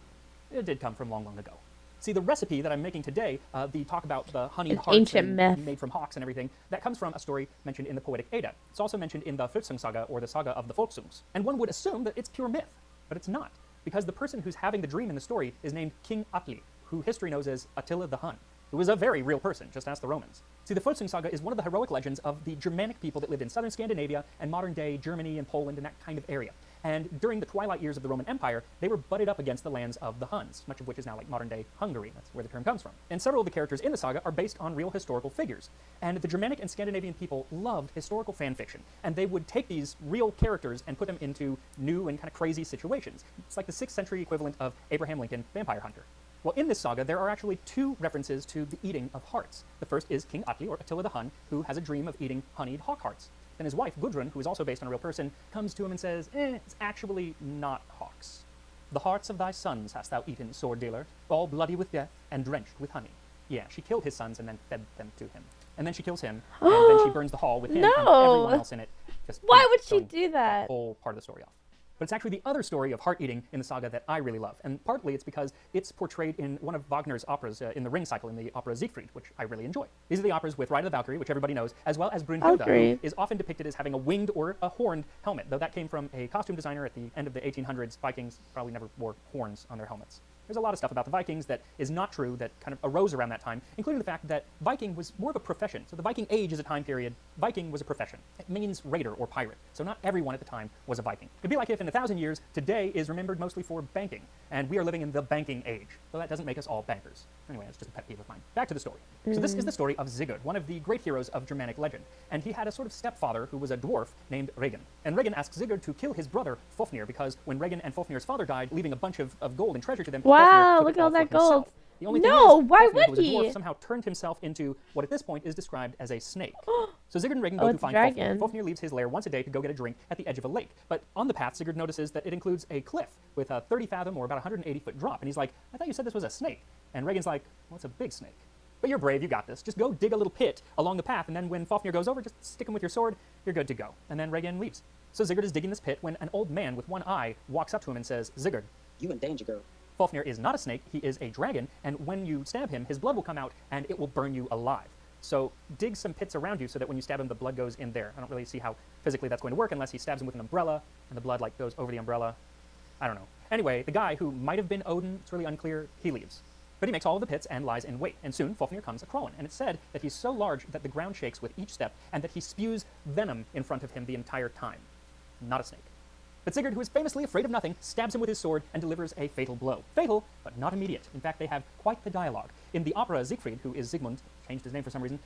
it did come from long, long ago. See, the recipe that I'm making today, the talk about the honey An hearts ancient and myth. made from hawks and everything, that comes from a story mentioned in the Poetic Edda. It's also mentioned in the Volsungs saga, or the saga of the Volsungs. And one would assume that it's pure myth, but it's not, because the person who's having the dream in the story is named King Atli, who history knows as Attila the Hun, who was a very real person, just ask the Romans. See, the Volsungs saga is one of the heroic legends of the Germanic people that lived in southern Scandinavia and modern-day Germany and Poland and that kind of area. And during the twilight years of the Roman Empire, they were butted up against the lands of the Huns, much of which is now like modern-day Hungary. That's where the term comes from. And several of the characters in the saga are based on real historical figures. And the Germanic and Scandinavian people loved historical fan fiction, and they would take these real characters and put them into new and kind of crazy situations. It's like the 6th century equivalent of Abraham Lincoln, Vampire Hunter. Well, in this saga, there are actually 2 references to the eating of hearts. The first is King Atli, or Attila the Hun, who has a dream of eating honeyed hawk hearts. Then his wife, Gudrun, who is also based on a real person, comes to him and says, it's actually not hawks. The hearts of thy sons hast thou eaten, sword dealer, all bloody with death and drenched with honey. Yeah, she killed his sons and then fed them to him. And then she kills him, and then she burns the hall with him and No. everyone else in it. Just Why would she throwing do that? whole part of the story off. But it's actually the other story of heart eating in the saga that I really love. And partly it's because it's portrayed in one of Wagner's operas in the Ring cycle, in the opera Siegfried, which I really enjoy. These are the operas with Ride of the Valkyrie, which everybody knows, as well as Brunhilde, who is often depicted as having a winged or a horned helmet, though that came from a costume designer at the end of the 1800s. Vikings probably never wore horns on their helmets. There's a lot of stuff about the Vikings that is not true that kind of arose around that time, including the fact that Viking was more of a profession. So the Viking Age is a time period. Viking was a profession. It means raider or pirate. So not everyone at the time was a Viking. It'd be like if in 1,000 years, today is remembered mostly for banking, and we are living in the banking age. So that doesn't make us all bankers. Anyway, that's just a pet peeve of mine. Back to the story. So this is the story of Sigurd, one of the great heroes of Germanic legend. And he had a sort of stepfather who was a dwarf named Regin. And Regin asked Sigurd to kill his brother, Fafnir, because when Regin and Fafnir's father died, leaving a bunch of gold and treasure to them, Wow, Fafnir took look it at all all for that gold. himself. The only thing No, is, why Fafnir, would who was a he? dwarf, somehow turned himself into what at this point is described as a snake. So Sigurd and Regin Oh, go to it's a find Fafnir. dragon. Fafnir leaves his lair once a day to go get a drink at the edge of a lake. But on the path, Sigurd notices that it includes a cliff with a 30 fathom or about 180 foot drop. And he's like, I thought you said this was a snake. And Regin's like, well, it's a big snake. But you're brave, you got this. Just go dig a little pit along the path, and then when Fafnir goes over, just stick him with your sword, you're good to go. And then Regin leaves. So Sigurd is digging this pit when an old man with one eye walks up to him and says, Sigurd, You in danger, girl. Fafnir is not a snake, he is a dragon, and when you stab him, his blood will come out and it will burn you alive. So dig some pits around you so that when you stab him, the blood goes in there. I don't really see how physically that's going to work unless he stabs him with an umbrella and the blood like goes over the umbrella. I don't know. Anyway, the guy who might have been Odin, it's really unclear, he leaves. But he makes all of the pits and lies in wait, and soon Fafnir comes a-crawling, and it's said that he's so large that the ground shakes with each step, and that he spews venom in front of him the entire time. Not a snake. But Sigurd, who is famously afraid of nothing, stabs him with his sword and delivers a fatal blow. Fatal, but not immediate. In fact, they have quite the dialogue. In the opera Siegfried, who is Sigmund, changed his name for some reason,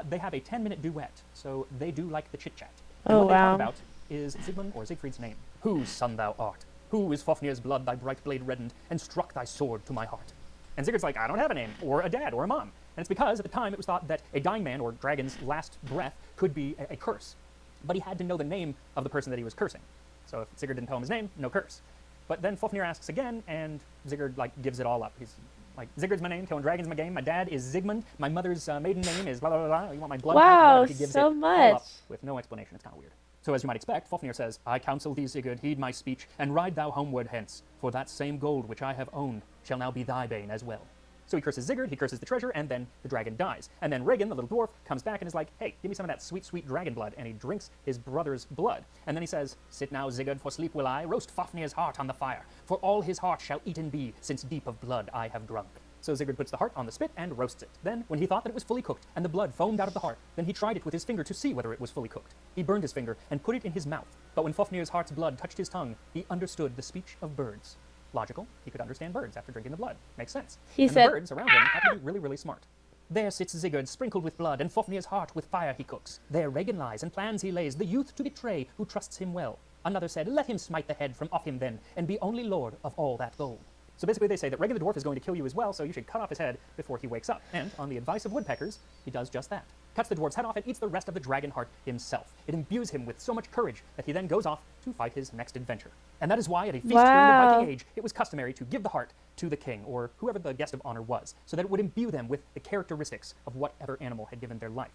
they have a 10-minute duet, so they do like the chit-chat. And Oh, what they wow. talk about is Sigmund or Siegfried's name. Whose son thou art? Who is Fafnir's blood thy bright blade reddened, and struck thy sword to my heart? And Sigurd's like, I don't have a name, or a dad, or a mom. And it's because at the time it was thought that a dying man, or dragon's last breath, could be a curse. But he had to know the name of the person that he was cursing. So if Sigurd didn't tell him his name, no curse. But then Fafnir asks again, and Sigurd like gives it all up. He's like, Sigurd's my name, killing dragons my game, my dad is Sigmund, my mother's maiden name is blah, blah, blah, blah. You want my blood? Wow, He gives so it all much. up with no explanation. It's kind of weird. So as you might expect, Fafnir says, I counsel thee, Sigurd, heed my speech, and ride thou homeward hence, for that same gold which I have owned shall now be thy bane as well. So he curses Sigurd, he curses the treasure, and then the dragon dies. And then Regin, the little dwarf, comes back and is like, hey, give me some of that sweet, sweet dragon blood. And he drinks his brother's blood. And then he says, sit now, Sigurd, for sleep will I, roast Fafnir's heart on the fire. For all his heart shall eaten be, since deep of blood I have drunk. So Sigurd puts the heart on the spit and roasts it. Then, when he thought that it was fully cooked, and the blood foamed out of the heart, then he tried it with his finger to see whether it was fully cooked. He burned his finger and put it in his mouth. But when Fafnir's heart's blood touched his tongue, he understood the speech of birds. Logical, he could understand birds after drinking the blood. Makes sense. He And said- the birds around him have to be really, really smart. There sits Sigurd, sprinkled with blood, and Fafnir's heart with fire he cooks. There Regin lies, and plans he lays, the youth to betray, who trusts him well. Another said, let him smite the head from off him then, and be only lord of all that gold. So basically they say that Regin the dwarf is going to kill you as well, so you should cut off his head before he wakes up. And, on the advice of woodpeckers, he does just that. Cuts the dwarf's head off and eats the rest of the dragon heart himself. It imbues him with so much courage that he then goes off to fight his next adventure. And that is why at a feast during the Wow. Viking Age, it was customary to give the heart to the king, or whoever the guest of honor was, so that it would imbue them with the characteristics of whatever animal had given their life.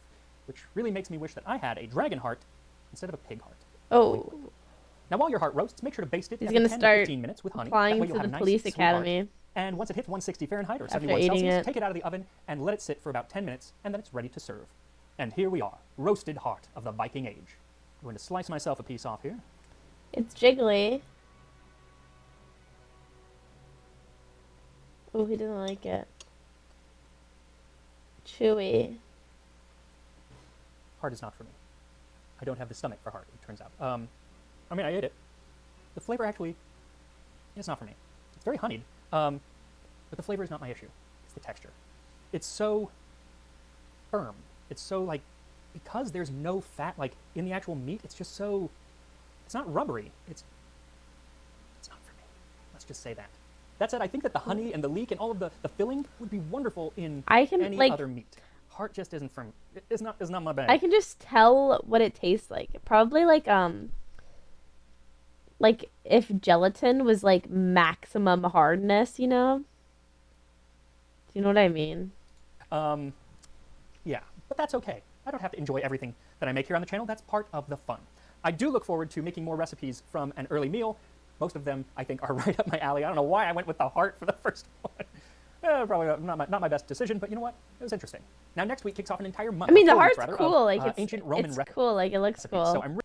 Which really makes me wish that I had a dragon heart instead of a pig heart. Oh, Now while your heart roasts, make sure to baste it He's every gonna 10 start to 15 minutes with honey. applying That way you'll to have the a nice, police sweet heart. academy. And once it hits 160 Fahrenheit or After 71 eating Celsius, it. take it out of the oven and let it sit for about 10 minutes, and then it's ready to serve. And here we are, roasted heart of the Viking Age. I'm going to slice myself a piece off here. it's jiggly. Oh, he doesn't like it. Chewy. Heart is not for me. I don't have the stomach for heart, it turns out. I mean, I ate it. The flavor actually, it's not for me. It's very honeyed, but the flavor is not my issue. It's the texture. It's so firm. It's so, like, because there's no fat, like, in the actual meat, it's just so, it's not rubbery. It's not for me. Let's just say that. That said, I think that the honey and the leek and all of the filling would be wonderful in I can, any like- other meat. Heart just isn't for me. It's not my bag. I can just tell what it tastes like. Probably like if gelatin was like maximum hardness, you know? Do you know what I mean? Yeah, but that's okay. I don't have to enjoy everything that I make here on the channel. That's part of the fun. I do look forward to making more recipes from an early meal. Most of them, I think, are right up my alley. I don't know why I went with the heart for the first one. Probably not my best decision, but you know what? It was interesting. Now, next week kicks off an entire month. I mean, the 4 weeks, heart's rather, cool. of, Like, ancient Roman it's recipes. cool. Like, it looks cool. So I'm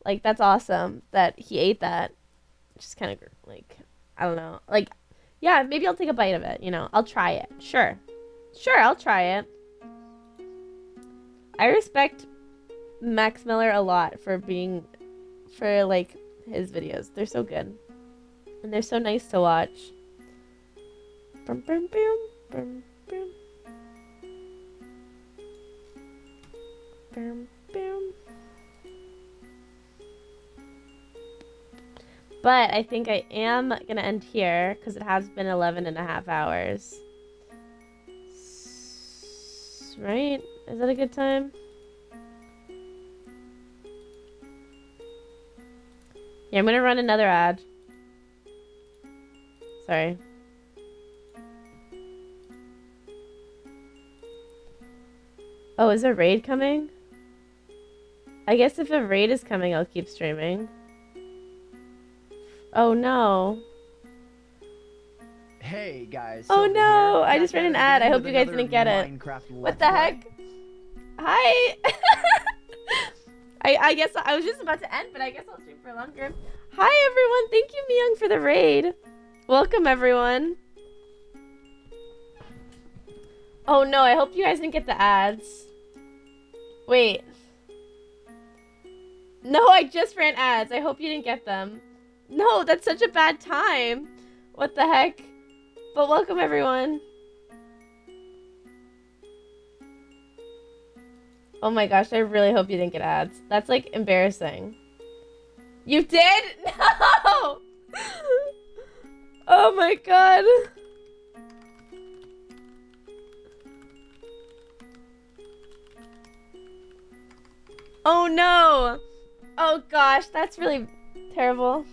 like, that's awesome that he ate that. Just kind of, like, I don't know. Like, yeah, maybe I'll take a bite of it, you know. I'll try it. Sure. Sure, I'll try it. I respect Max Miller a lot for like, his videos. They're so good. And they're so nice to watch. Bum, bum, bum, bum, bum. Bum, bum. But I think I am going to end here because it has been 11 and a half hours. Right? Is that a good time? Yeah, I'm going to run another ad. Sorry. Oh, is a raid coming? I guess if a raid is coming, I'll keep streaming. Oh no. Hey guys. Oh Sylvee no! here. I just Back read at an it ad. again I hope with you guys another didn't get it. Minecraft What Let's the Play. heck? Hi! I guess I was just about to end, but I guess I'll stream for longer. Hi everyone! Thank you, Myung, for the raid. Welcome everyone. Oh no, I hope you guys didn't get the ads. Wait. No, I just ran ads. I hope you didn't get them. No, that's such a bad time. What the heck? But welcome everyone. Oh my gosh, I really hope you didn't get ads. That's like embarrassing. You did? No! Oh my god. Oh no! Oh gosh, that's really terrible.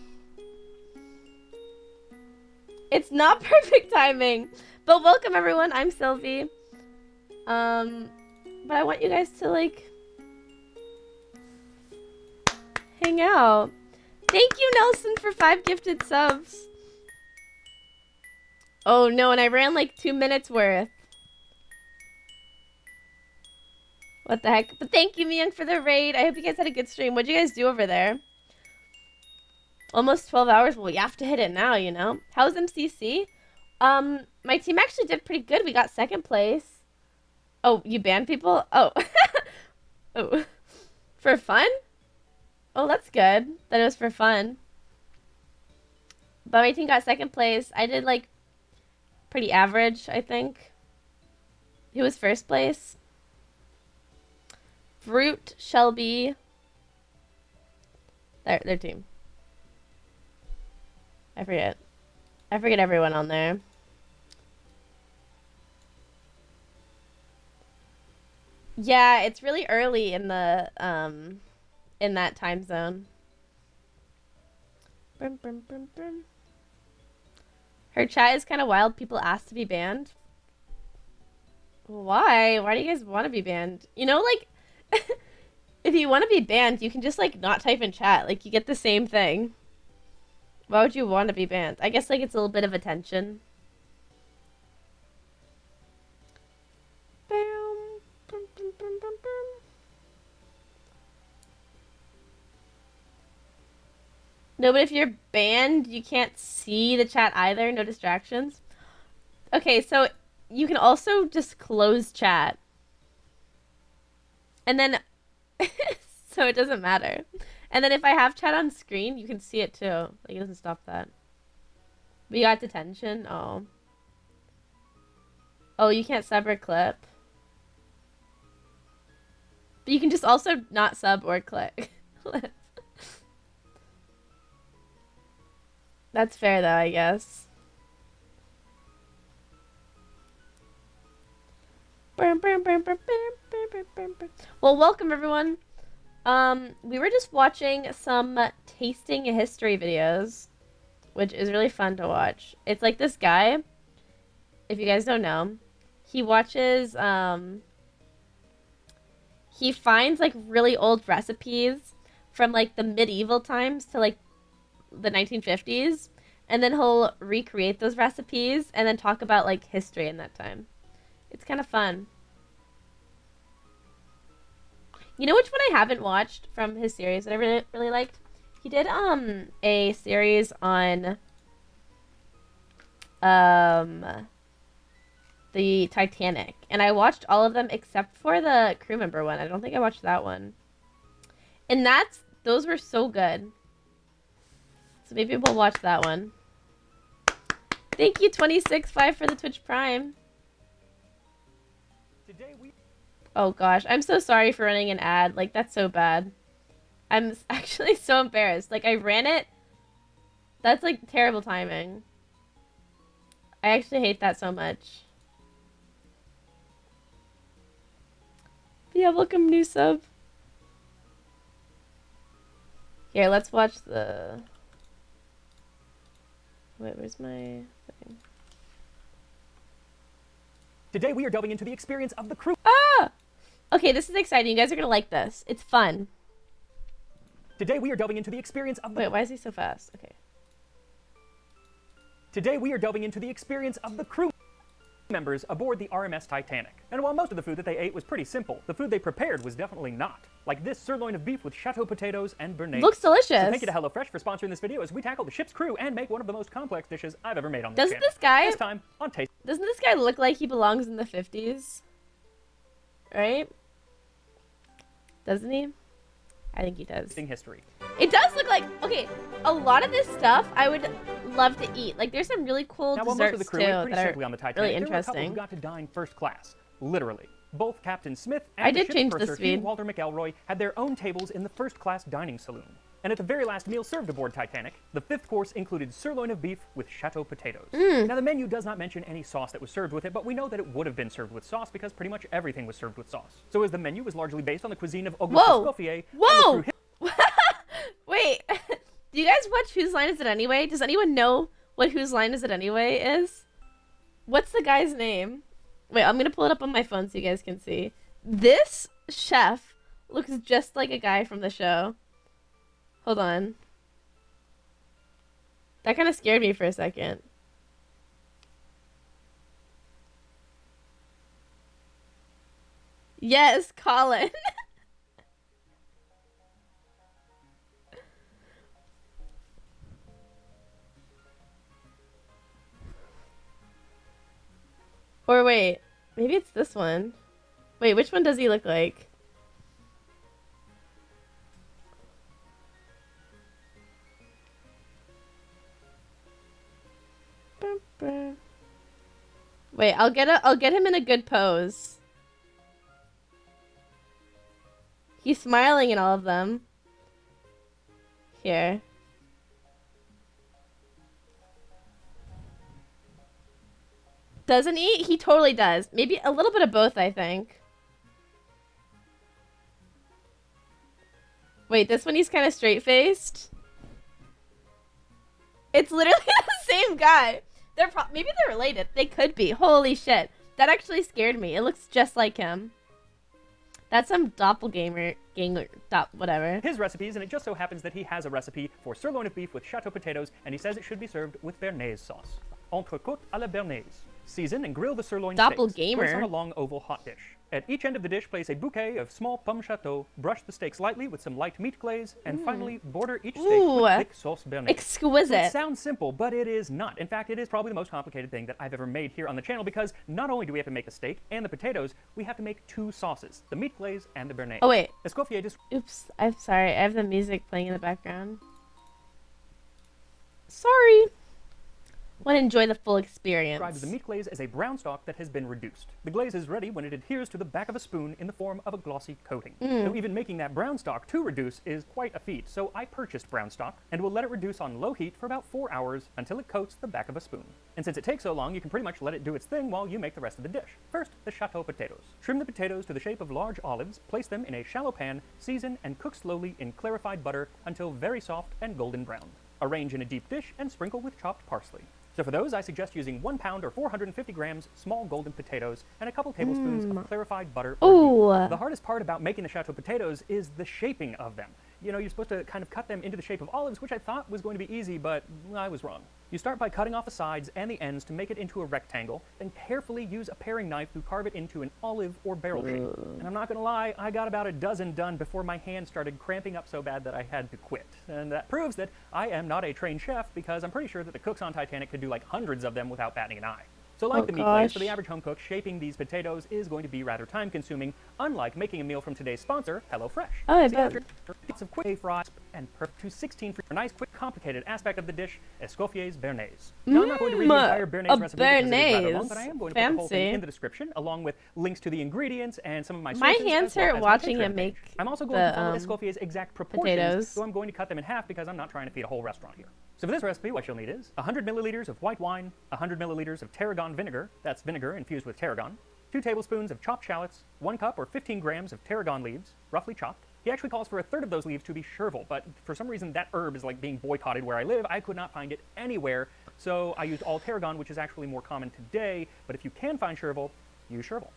It's not perfect timing. But welcome everyone, I'm Sylvie. But I want you guys to like hang out. Thank you, Nelson, for 5 gifted subs. Oh no, and I ran like 2 minutes worth. What the heck? But thank you, Myung, for the raid. I hope you guys had a good stream. What'd you guys do over there? Almost 12 hours. Well, you have to hit it now, you know. How's MCC? My team actually did pretty good. We got 2nd place. Oh, you banned people? Oh. Oh. For fun? Oh, that's good. That it was for fun. But my team got 2nd place. I did, like, pretty average, I think. Who was 1st place? Fruit, Shelby. Their team. I forget. I forget everyone on there. Yeah, it's really early in the in that time zone. Brum, brum, brum, brum. Her chat is kind of wild. People ask to be banned. Why? Why do you guys want to be banned? You know, like, if you want to be banned, you can just, like, not type in chat. Like, you get the same thing. Why would you want to be banned? I guess, like, it's a little bit of attention. Bam. Bum, bum, bum, bum, bum. No, but if you're banned, you can't see the chat either. No distractions. Okay, so you can also just close chat. And then, so it doesn't matter. And then if I have chat on screen, you can see it too. Like, it doesn't stop that. We got detention? Oh. Oh, you can't sub or clip. But you can just also not sub or click. That's fair though, I guess. Well, welcome everyone. We were just watching some tasting history videos, which is really fun to watch. It's like this guy, if you guys don't know, he watches he finds like really old recipes from like the medieval times to like the 1950s, and then he'll recreate those recipes and then talk about like history in that time. It's kind of fun. You know which one I haven't watched from his series that I really liked? He did a series on the Titanic, and I watched all of them except for the crew member one. I don't think I watched that one. And those were so good. So maybe we'll watch that one. Thank you 26.5 for the Twitch Prime. Today we Oh gosh, I'm so sorry for running an ad. Like, that's so bad. I'm actually so embarrassed. Like, I ran it. That's like terrible timing. I actually hate that so much. But yeah, welcome new sub. Here, let's watch the... Wait, where's my thing? Today we are delving into the experience of the crew. Ah! Okay, this is exciting. You guys are gonna like this. It's fun. Today we are delving into the experience of the Wait, why is he so fast? Okay. Today we are delving into the experience of the crew members aboard the RMS Titanic. And while most of the food that they ate was pretty simple, the food they prepared was definitely not. Like this sirloin of beef with chateau potatoes and béarnaise. Looks delicious. So thank you to HelloFresh for sponsoring this video as we tackle the ship's crew and make one of the most complex dishes I've ever made on this Doesn't channel. this guy... This time on Taste. Doesn't this guy look like he belongs in the 50s? Right? Doesn't he? I think he does. History. It does look like... Okay, a lot of this stuff I would love to eat. Like, there's some really cool Now, while most desserts, of the crew too, ate pretty that simply are on the Titanic, really there were a couple interesting. who got to dine first class. Literally. Both Captain Smith and I the did ship's change the purser, Hugh speed. Walter McElroy, had their own tables in the first-class dining saloon. And at the very last meal served aboard Titanic, the fifth course included sirloin of beef with chateau potatoes. Now, the menu does not mention any sauce that was served with it, but we know that it would have been served with sauce because pretty much everything was served with sauce. So as the menu was largely based on the cuisine of Auguste Whoa! Escoffier, Whoa! Wait, do you guys watch Whose Line Is It Anyway? Does anyone know what Whose Line Is It Anyway is? What's the guy's name? Wait, I'm gonna pull it up on my phone so you guys can see. This chef looks just like a guy from the show. Hold on. That kind of scared me for a second. Yes, Colin. Or wait, maybe it's this one. Wait, which one does he look like? Wait, I'll get him in a good pose. He's smiling in all of them. Here. Doesn't he? He totally does. Maybe a little bit of both, I think. Wait, this one he's kind of straight-faced? It's literally the same guy. Maybe they're related. They could be. Holy shit. That actually scared me. It looks just like him. That's some doppelganger, whatever. His recipes, and it just so happens that he has a recipe for sirloin of beef with chateau potatoes, and he says it should be served with béarnaise sauce. Entrecôte à la béarnaise. Season and grill the sirloin Doppelganger. steaks. Place on a long oval hot dish. At each end of the dish, place a bouquet of small pomme chateau. Brush the steaks lightly with some light meat glaze, and finally border each steak with thick sauce béarnaise. Exquisite. So it sounds simple, but it is not. In fact, it is probably the most complicated thing that I've ever made here on the channel because not only do we have to make the steak and the potatoes, we have to make two sauces, the meat glaze and the béarnaise. Oh, wait. Escoffier Oops. I'm sorry. I have the music playing in the background. Sorry. Want to enjoy the full experience. describes the meat glaze as a brown stock that has been reduced. The glaze is ready when it adheres to the back of a spoon in the form of a glossy coating. Though even making that brown stock to reduce is quite a feat, so I purchased brown stock and will let it reduce on low heat for about 4 hours until it coats the back of a spoon. And since it takes so long, you can pretty much let it do its thing while you make the rest of the dish. First, the chateau potatoes. Trim the potatoes to the shape of large olives, place them in a shallow pan, season, and cook slowly in clarified butter until very soft and golden brown. Arrange in a deep dish and sprinkle with chopped parsley. So for those, I suggest using 1 pound or 450 grams small golden potatoes and a couple tablespoons of clarified butter or ghee. Ooh. The hardest part about making the chateau potatoes is the shaping of them. You know, you're supposed to kind of cut them into the shape of olives, which I thought was going to be easy, but I was wrong. You start by cutting off the sides and the ends to make it into a rectangle, then carefully use a paring knife to carve it into an olive or barrel shape. And I'm not gonna lie, I got about a dozen done before my hand started cramping up so bad that I had to quit. And that proves that I am not a trained chef, because I'm pretty sure that the cooks on Titanic could do like hundreds of them without batting an eye. So like the meat glaze, for the average home cook, shaping these potatoes is going to be rather time consuming, unlike making a meal from today's sponsor, HelloFresh. Oh, I See, bet. after bits of quick fries and perfect to 16 for a nice, quick, complicated aspect of the dish, Escoffier's Béarnaise. Now, I'm not going to read the entire Béarnaise recipe because it is rather long, but I am going to put the whole thing in the description, along with links to the ingredients and some of my sources. My hands as well hurt as watching my Patreon him make page. I'm also going to follow Escoffier's exact proportions, potatoes. so I'm going to cut them in half because I'm not trying to feed a whole restaurant here. So for this recipe, what you'll need is 100 milliliters of white wine, 100 milliliters of tarragon vinegar, that's vinegar infused with tarragon, 2 tablespoons of chopped shallots, 1 cup or 15 grams of tarragon leaves, roughly chopped. He actually calls for a third of those leaves to be chervil, but for some reason that herb is like being boycotted where I live. I could not find it anywhere, so I used all tarragon, which is actually more common today, but if you can find chervil, use chervil.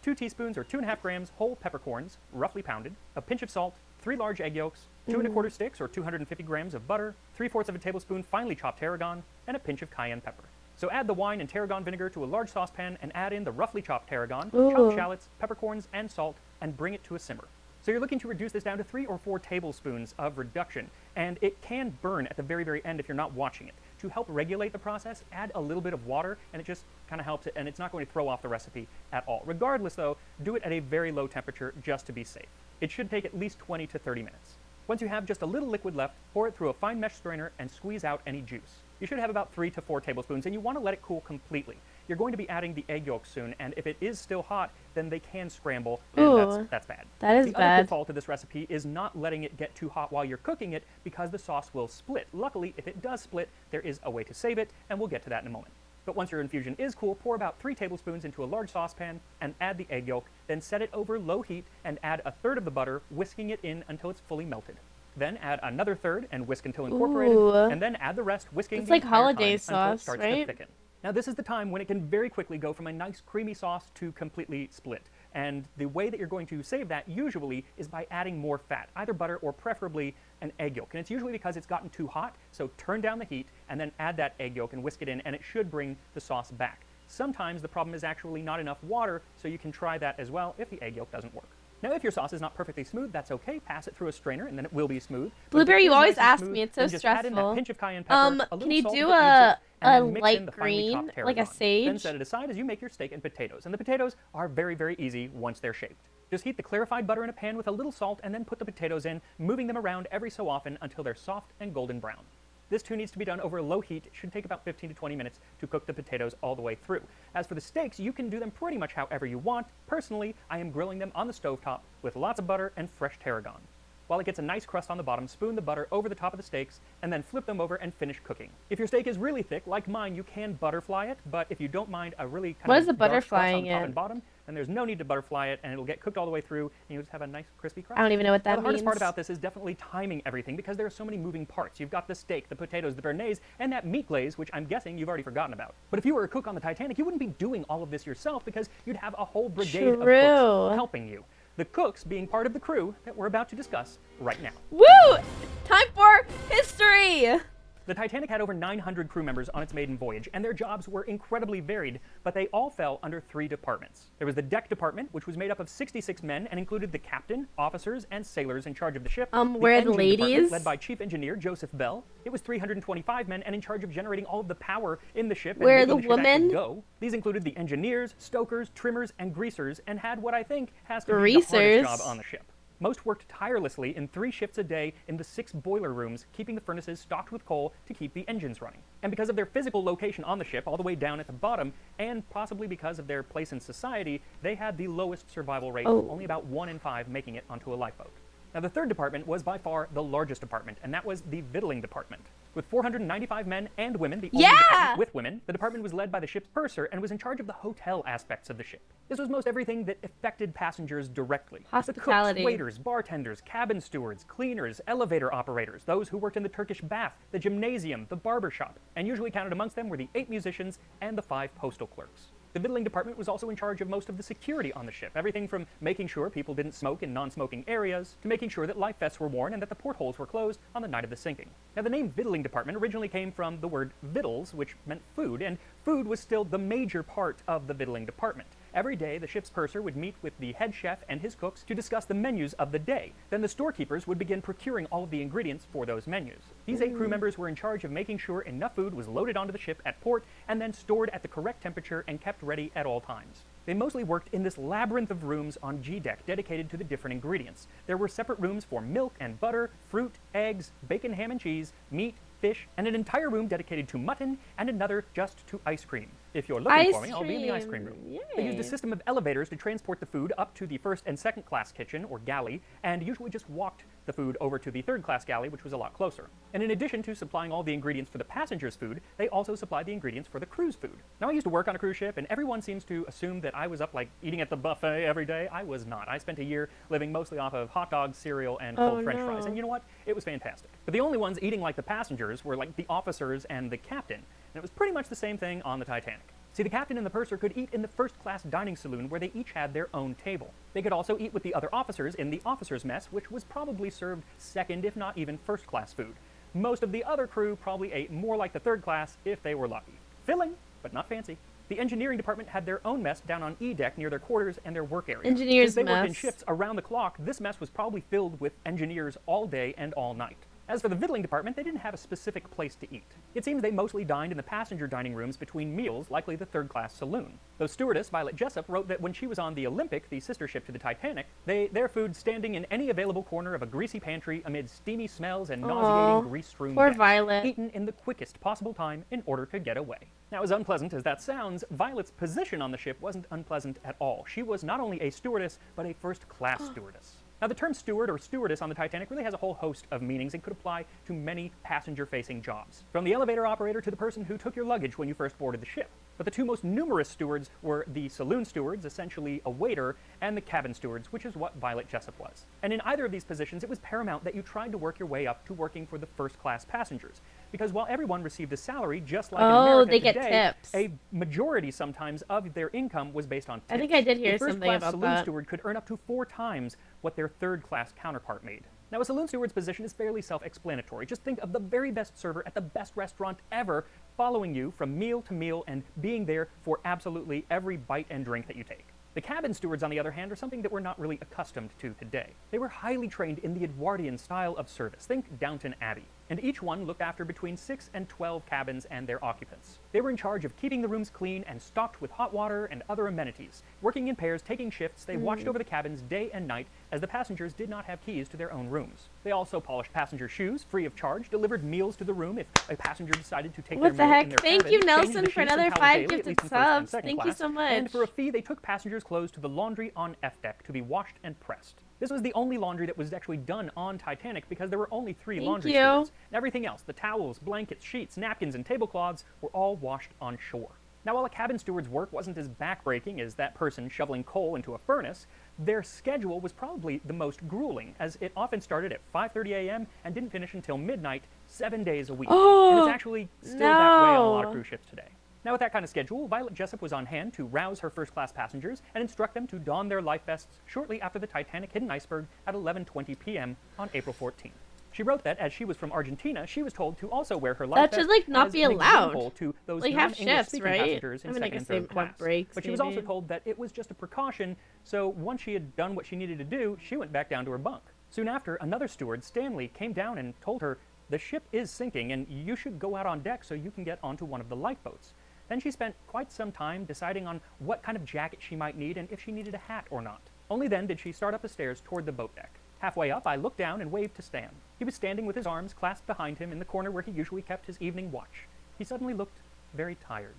2 teaspoons or 2.5 grams whole peppercorns, roughly pounded, a pinch of salt, 3 large egg yolks, 2 1/4 sticks or 250 grams of butter, 3/4 of a tablespoon finely chopped tarragon, and a pinch of cayenne pepper. So add the wine and tarragon vinegar to a large saucepan and add in the roughly chopped tarragon, chopped shallots, peppercorns, and salt, and bring it to a simmer. So you're looking to reduce this down to 3 or 4 tablespoons of reduction, and it can burn at the very, very end if you're not watching it. To help regulate the process, add a little bit of water, and it just kind of helps it, and it's not going to throw off the recipe at all. Regardless, though, do it at a very low temperature just to be safe. It should take at least 20 to 30 minutes. Once you have just a little liquid left, pour it through a fine mesh strainer and squeeze out any juice. You should have about 3 to 4 tablespoons, and you want to let it cool completely. You're going to be adding the egg yolks soon, and if it is still hot, then they can scramble, and that's bad. That is the bad. other pitfall to this recipe is not letting it get too hot while you're cooking it, because the sauce will split. Luckily, if it does split, there is a way to save it, and we'll get to that in a moment. But once your infusion is cool, pour about 3 tablespoons into a large saucepan and add the egg yolk, then set it over low heat and add a third of the butter, whisking it in until it's fully melted. Then add another third and whisk until incorporated, and then add the rest, whisking It's the like entire holiday time until it sauce, starts right? to thicken. Now this is the time when it can very quickly go from a nice creamy sauce to completely split. And the way that you're going to save that usually is by adding more fat, either butter or preferably an egg yolk. And it's usually because it's gotten too hot, so turn down the heat and then add that egg yolk and whisk it in, and it should bring the sauce back. Sometimes the problem is actually not enough water, so you can try that as well if the egg yolk doesn't work. Now, if your sauce is not perfectly smooth, that's okay. Pass it through a strainer, and then it will be smooth. But if it Blueberry, is you always nice and ask smooth, me. It's so then just add in that stressful. pinch of cayenne pepper, a Can little you salt do if it needs it, a and then mix in light the finely chopped green, like a tarragon. Then sage? set it aside as you make your steak and potatoes. And the potatoes are very, very easy once they're shaped. Just heat the clarified butter in a pan with a little salt, and then put the potatoes in, moving them around every so often until they're soft and golden brown. This too needs to be done over low heat. It should take about 15 to 20 minutes to cook the potatoes all the way through. As for the steaks, you can do them pretty much however you want. Personally, I am grilling them on the stovetop with lots of butter and fresh tarragon. While it gets a nice crust on the bottom, spoon the butter over the top of the steaks, and then flip them over and finish cooking. If your steak is really thick, like mine, you can butterfly it, but if you don't mind a really kind What of is the dark crust on butterflying top it? and bottom, then there's no need to butterfly it, and it'll get cooked all the way through, and you'll just have a nice crispy crust. I don't even know what Now, that the means. hardest part about this is definitely timing everything, because there are so many moving parts. You've got the steak, the potatoes, the béarnaise, and that meat glaze, which I'm guessing you've already forgotten about. But if you were a cook on the Titanic, you wouldn't be doing all of this yourself, because you'd have a whole brigade of True. cooks helping you. The cooks being part of the crew that we're about to discuss right now. Woo! Time for history! The Titanic had over 900 crew members on its maiden voyage, and their jobs were incredibly varied, but they all fell under 3 departments. There was the deck department, which was made up of 66 men and included the captain, officers, and sailors in charge of the ship. Where are the engine department, ladies? led by Chief Engineer Joseph Bell. It was 325 men and in charge of generating all of the power in the ship. Where are and the making the ship actually women? go. These included the engineers, stokers, trimmers, and greasers, and had what I think has to be the Greasers? hardest job on the ship. Most worked tirelessly in 3 shifts a day in the 6 boiler rooms, keeping the furnaces stocked with coal to keep the engines running. And because of their physical location on the ship, all the way down at the bottom, and possibly because of their place in society, they had the lowest survival rate, only about 1 in 5 making it onto a lifeboat. Now, the 3rd department was by far the largest department, and that was the victualling department. With 495 men and women, the only Yeah! department with women, the department was led by the ship's purser and was in charge of the hotel aspects of the ship. This was most everything that affected passengers directly. Hospitality. The cooks, waiters, bartenders, cabin stewards, cleaners, elevator operators, those who worked in the Turkish bath, the gymnasium, the barber shop, and usually counted amongst them were the 8 musicians and the 5 postal clerks. The victualling department was also in charge of most of the security on the ship, everything from making sure people didn't smoke in non-smoking areas, to making sure that life vests were worn and that the portholes were closed on the night of the sinking. Now, the name victualling department originally came from the word victuals, which meant food, and food was still the major part of the victualling department. Every day, the ship's purser would meet with the head chef and his cooks to discuss the menus of the day. Then the storekeepers would begin procuring all of the ingredients for those menus. These 8 crew members were in charge of making sure enough food was loaded onto the ship at port and then stored at the correct temperature and kept ready at all times. They mostly worked in this labyrinth of rooms on G-deck dedicated to the different ingredients. There were separate rooms for milk and butter, fruit, eggs, bacon, ham and cheese, meat, fish, and an entire room dedicated to mutton and another just to ice cream. If you're looking for me, I'll be in the ice cream room. Yay. They used a system of elevators to transport the food up to the first and second class kitchen, or galley, and usually just walked the food over to the third class galley, which was a lot closer. And in addition to supplying all the ingredients for the passengers' food, they also supplied the ingredients for the crew's food. Now, I used to work on a cruise ship, and everyone seems to assume that I was up like eating at the buffet every day. I was not. I spent a year living mostly off of hot dogs, cereal, and cold French fries. And you know what? It was fantastic. But the only ones eating like the passengers were like the officers and the captain. And it was pretty much the same thing on the Titanic. See, the captain and the purser could eat in the first-class dining saloon where they each had their own table. They could also eat with the other officers in the officers' mess, which was probably served second, if not even first-class food. Most of the other crew probably ate more like the third class if they were lucky. Filling, but not fancy. The engineering department had their own mess down on E-deck near their quarters and their work area. Engineers' Since they worked in mess. shifts around the clock, this mess was probably filled with engineers all day and all night. As for the victualling department, they didn't have a specific place to eat. It seems they mostly dined in the passenger dining rooms between meals, likely the third-class saloon. Though stewardess Violet Jessup wrote that when she was on the Olympic, the sister ship to the Titanic, their food standing in any available corner of a greasy pantry amid steamy smells and nauseating grease-strewn poor decks, Violet. eaten in the quickest possible time in order to get away. Now, as unpleasant as that sounds, Violet's position on the ship wasn't unpleasant at all. She was not only a stewardess, but a first-class stewardess. Now, the term steward or stewardess on the Titanic really has a whole host of meanings and could apply to many passenger-facing jobs, from the elevator operator to the person who took your luggage when you first boarded the ship. But the 2 most numerous stewards were the saloon stewards, essentially a waiter, and the cabin stewards, which is what Violet Jessup was. And in either of these positions, it was paramount that you tried to work your way up to working for the first-class passengers. Because while everyone received a salary, just like in America they get today, tips. a majority sometimes of their income was based on tips. I think I did hear A something first-class about saloon that. steward could earn up to 4 times what their third-class counterpart made. Now, a saloon steward's position is fairly self-explanatory. Just think of the very best server at the best restaurant ever following you from meal to meal and being there for absolutely every bite and drink that you take. The cabin stewards, on the other hand, are something that we're not really accustomed to today. They were highly trained in the Edwardian style of service. Think Downton Abbey. And each one looked after between 6 and 12 cabins and their occupants. They were in charge of keeping the rooms clean and stocked with hot water and other amenities. Working in pairs, taking shifts, they watched over the cabins day and night as the passengers did not have keys to their own rooms. They also polished passenger shoes free of charge, delivered meals to the room if a passenger decided to take What their the meal in heck? their Thank cabin, you, changed Nelson, the for sheets and another towels 5 daily, at gifted least in first and subs. second Thank you class. so much. And for a fee, they took passengers' clothes to the laundry on F-deck to be washed and pressed. This was the only laundry that was actually done on Titanic because there were only 3 Thank laundry you. stewards. Everything else, the towels, blankets, sheets, napkins, and tablecloths were all washed on shore. Now, while a cabin steward's work wasn't as backbreaking as that person shoveling coal into a furnace, their schedule was probably the most grueling, as it often started at 5:30 a.m. and didn't finish until midnight, 7 days a week. And it's actually still that way on a lot of cruise ships today. Now, with that kind of schedule, Violet Jessup was on hand to rouse her first-class passengers and instruct them to don their life vests shortly after the Titanic hit an iceberg at 11:20 p.m. on April 14th. She wrote that, as she was from Argentina, she was told to also wear her life That vest should, like, not as be an allowed. example to those Like, have non-English shifts, speaking right? passengers in I mean, I second guess and they third have class. breaks, But she was also maybe. told that it was just a precaution, so once she had done what she needed to do, she went back down to her bunk. Soon after, another steward, Stanley, came down and told her, "The ship is sinking, and you should go out on deck so you can get onto one of the lifeboats." Then she spent quite some time deciding on what kind of jacket she might need and if she needed a hat or not. Only then did she start up the stairs toward the boat deck. Halfway up, I looked down and waved to Stan. He was standing with his arms clasped behind him in the corner where he usually kept his evening watch. He suddenly looked very tired.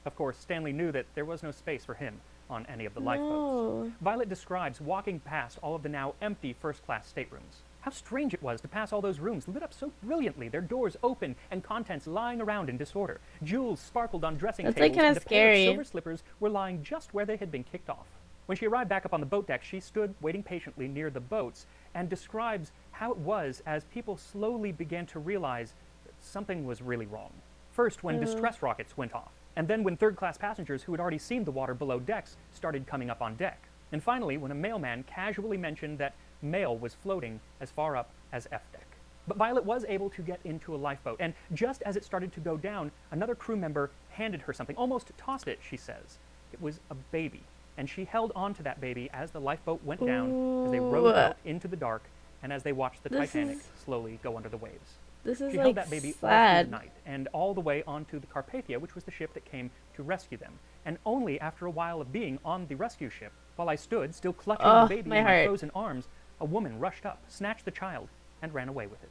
Of course, Stanley knew that there was no space for him on any of the lifeboats. No. Violet describes walking past all of the now empty first-class staterooms. How strange it was to pass all those rooms lit up so brilliantly, their doors open and contents lying around in disorder. Jewels sparkled on dressing That's, tables, like, kinda and a pair of scary. silver slippers were lying just where they had been kicked off. When she arrived back up on the boat deck, she stood waiting patiently near the boats and describes how it was as people slowly began to realize that something was really wrong. First, when distress rockets went off, and then when third-class passengers who had already seen the water below decks started coming up on deck. And finally, when a mailman casually mentioned that mail was floating as far up as F deck. But Violet was able to get into a lifeboat, and just as it started to go down, another crew member handed her something, almost tossed it, she says. It was a baby, and she held on to that baby as the lifeboat went down, as they rowed out into the dark, and as they watched the Titanic slowly go under the waves. This is She like held that baby all through sad. the night, and all the way onto the Carpathia, which was the ship that came to rescue them. And only after a while of being on the rescue ship, while I stood, still clutching the baby my in my heart. frozen arms, a woman rushed up, snatched the child, and ran away with it.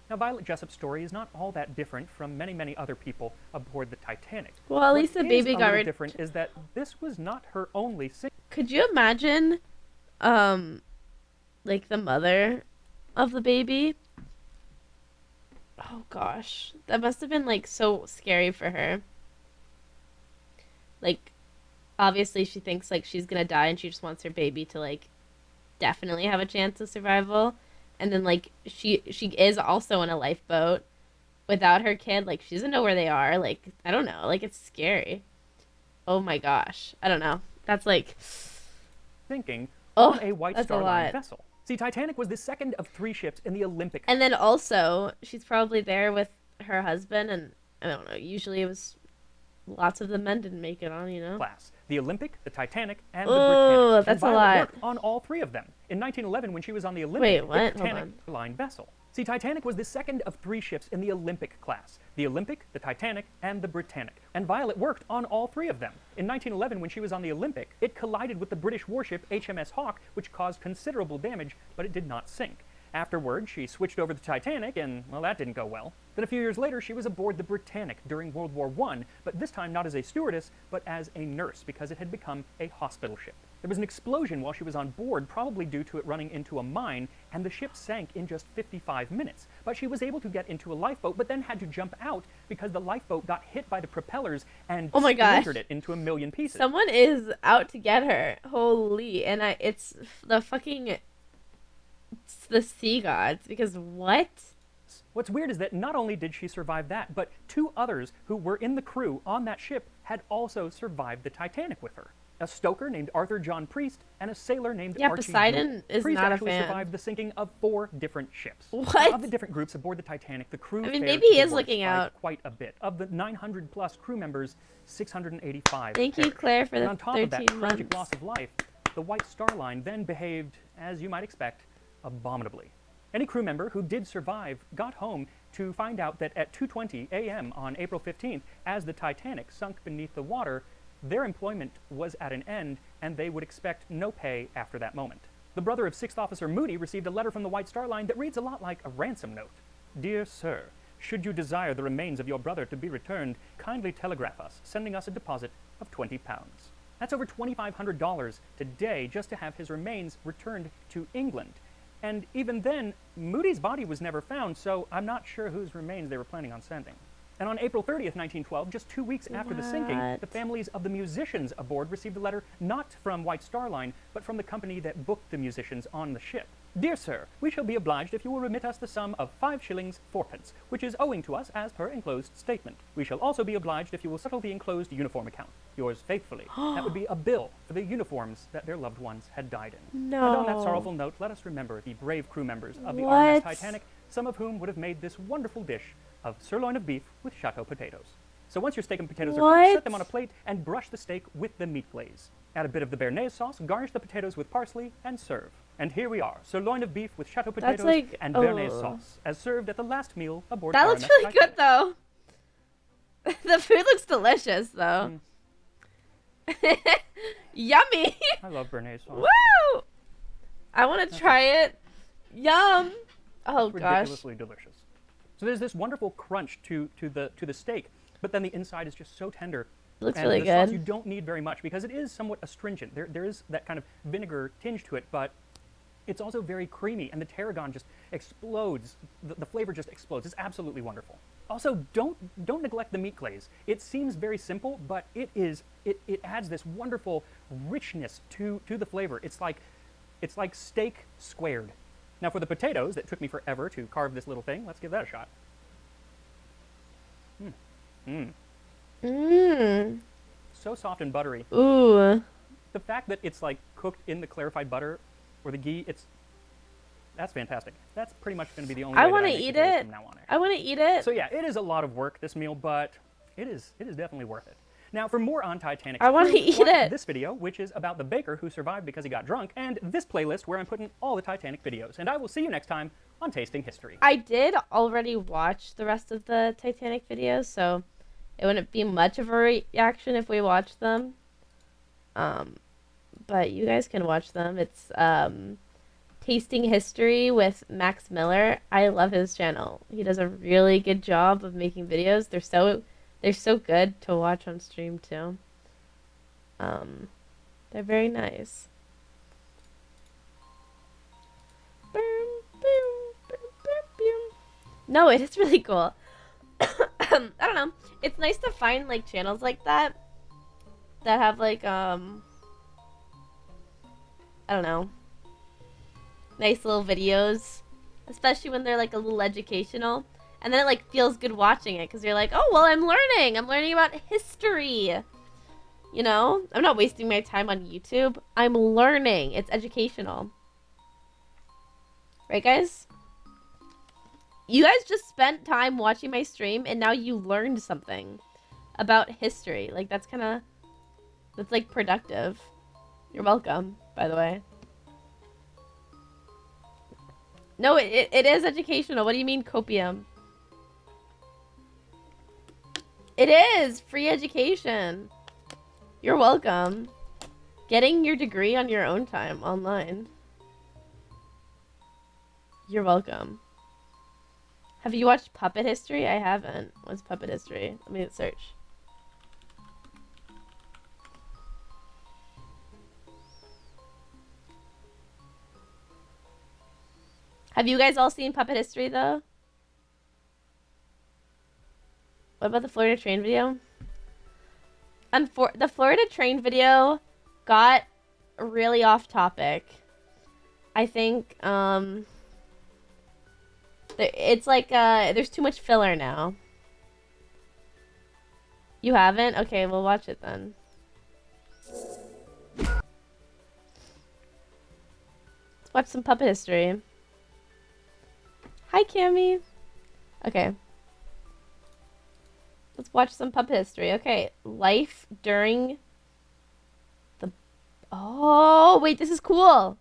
Now, Violet Jessup's story is not all that different from many, many other people aboard the Titanic. Well, at What least the is baby a got little rid. different is that this was not her only Could you imagine, like the mother of the baby? Oh gosh, that must have been like so scary for her. Like, obviously she thinks like she's gonna die and she just wants her baby to like definitely have a chance of survival. And then like she is also in a lifeboat without her kid. Like she doesn't know where they are. Like I don't know. Like it's scary. Oh my gosh. I don't know. That's like sinking Oh, on a White that's a Star Line lot. vessel. See, Titanic was the second of 3 ships in the Olympic And then also she's probably there with her husband and I don't know. Usually it was lots of the men didn't make it on, you know. class. The Olympic, the Titanic, and the Ooh, Britannic. And that's a Violet lot. worked on all 3 of them. In 1911, when she was on the Olympic, Wait, the what? Hold Britannic line vessel. See, Titanic was the second of 3 ships in the Olympic class. The Olympic, the Titanic, and the Britannic. And Violet worked on all 3 of them. In 1911, when she was on the Olympic, it collided with the British warship HMS Hawke, which caused considerable damage, but it did not sink. Afterward, she switched over to the Titanic, and, well, that didn't go well. Then a few years later, she was aboard the Britannic during World War I, but this time not as a stewardess, but as a nurse, because it had become a hospital ship. There was an explosion while she was on board, probably due to it running into a mine, and the ship sank in just 55 minutes. But she was able to get into a lifeboat, but then had to jump out because the lifeboat got hit by the propellers and Oh my gosh. splintered it into a million pieces. Someone is out to get her. Holy. And it's the fucking it's the sea gods because what? What's weird is that not only did she survive that, but 2 others who were in the crew on that ship had also survived the Titanic with her. A stoker named Arthur John Priest and a sailor named Yeah, Archie Poseidon Newell. is Priest not a actually fan. survived the sinking of 4 different ships. What? Of the different groups aboard the Titanic, the crew I mean, fared maybe he the is worst looking by out. quite a bit. Of the 900 plus crew members, 685 Thank you, perished. Claire, for And the on top of that 13 tragic months. loss of life, the White Star Line then behaved, as you might expect, abominably. Any crew member who did survive got home to find out that at 2:20 a.m. on April 15th, as the Titanic sunk beneath the water, their employment was at an end and they would expect no pay after that moment. The brother of 6th Officer Moody received a letter from the White Star Line that reads a lot like a ransom note. Dear Sir, should you desire the remains of your brother to be returned, kindly telegraph us, sending us a deposit of £20. That's over $2,500 today just to have his remains returned to England. And even then, Moody's body was never found, so I'm not sure whose remains they were planning on sending. And on April 30th, 1912, just 2 weeks after the sinking, What? the families of the musicians aboard received a letter not from White Star Line, but from the company that booked the musicians on the ship. Dear Sir, we shall be obliged if you will remit us the sum of 5 shillings 4 pence, which is owing to us as per enclosed statement. We shall also be obliged if you will settle the enclosed uniform account. Yours faithfully. That would be a bill for the uniforms that their loved ones had died in. No. And on that sorrowful note, let us remember the brave crew members of the RMS What? Titanic, some of whom would have made this wonderful dish of sirloin of beef with chateau potatoes. So once your steak and potatoes are cooked, What? set them on a plate and brush the steak with the meat glaze. Add a bit of the béarnaise sauce, garnish the potatoes with parsley, and serve. And here we are, sirloin of beef with chateau That's potatoes like- and béarnaise oh. sauce, as served at the last meal aboard That RMS looks really Titanic. good though. The food looks delicious though. Yummy. I love béarnaise sauce. Woo! I want to try it. Yum. Oh gosh. Ridiculously delicious. So there's this wonderful crunch to the steak, but then the inside is just so tender. It looks and really the sauce, good. you don't need very much because it is somewhat astringent. There is that kind of vinegar tinge to it, but it's also very creamy, and the tarragon just explodes. The flavor just explodes. It's absolutely wonderful. Also, don't neglect the meat glaze. It seems very simple, but it adds this wonderful richness to the flavor. It's like steak squared. Now for the potatoes, that took me forever to carve this little thing. Let's give that a shot. So soft and buttery. Ooh. The fact that it's like cooked in the clarified butter or the ghee, that's fantastic. That's pretty much going to be the only way I want to that I make eat potatoes it. from now on. I want to eat it. So yeah, it is a lot of work, this meal, but it is definitely worth it. Now, for more on Titanic, I wanna eat watch it. this video, which is about the baker who survived because he got drunk, and this playlist where I'm putting all the Titanic videos. And I will see you next time on Tasting History. I did already watch the rest of the Titanic videos, so it wouldn't be much of a reaction if we watched them. But you guys can watch them. It's Tasting History with Max Miller. I love his channel. He does a really good job of making videos. They're so good to watch on stream too. They're very nice. No, it is really cool. I don't know. It's nice to find like channels like that have like I don't know, nice little videos, especially when they're like a little educational, and then it like feels good watching it because you're like, oh well, I'm learning about history, you know. I'm not wasting my time on YouTube. I'm learning. It's educational, right guys? You guys just spent time watching my stream and now you learned something about history. Like that's like productive. You're welcome, by the way. No, it is educational. What do you mean copium? It is free education. You're welcome. Getting your degree on your own time online. You're welcome. Have you watched Puppet History? I haven't. What's Puppet History? Let me search. Have you guys all seen Puppet History, though? What about the Florida train video? The Florida train video got really off topic. I think, it's like, there's too much filler now. You haven't? Okay, we'll watch it then. Let's watch some Puppet History. Hi, Cammy. Okay. Let's watch some Puppet History. Okay, life during the... Oh, wait, this is cool.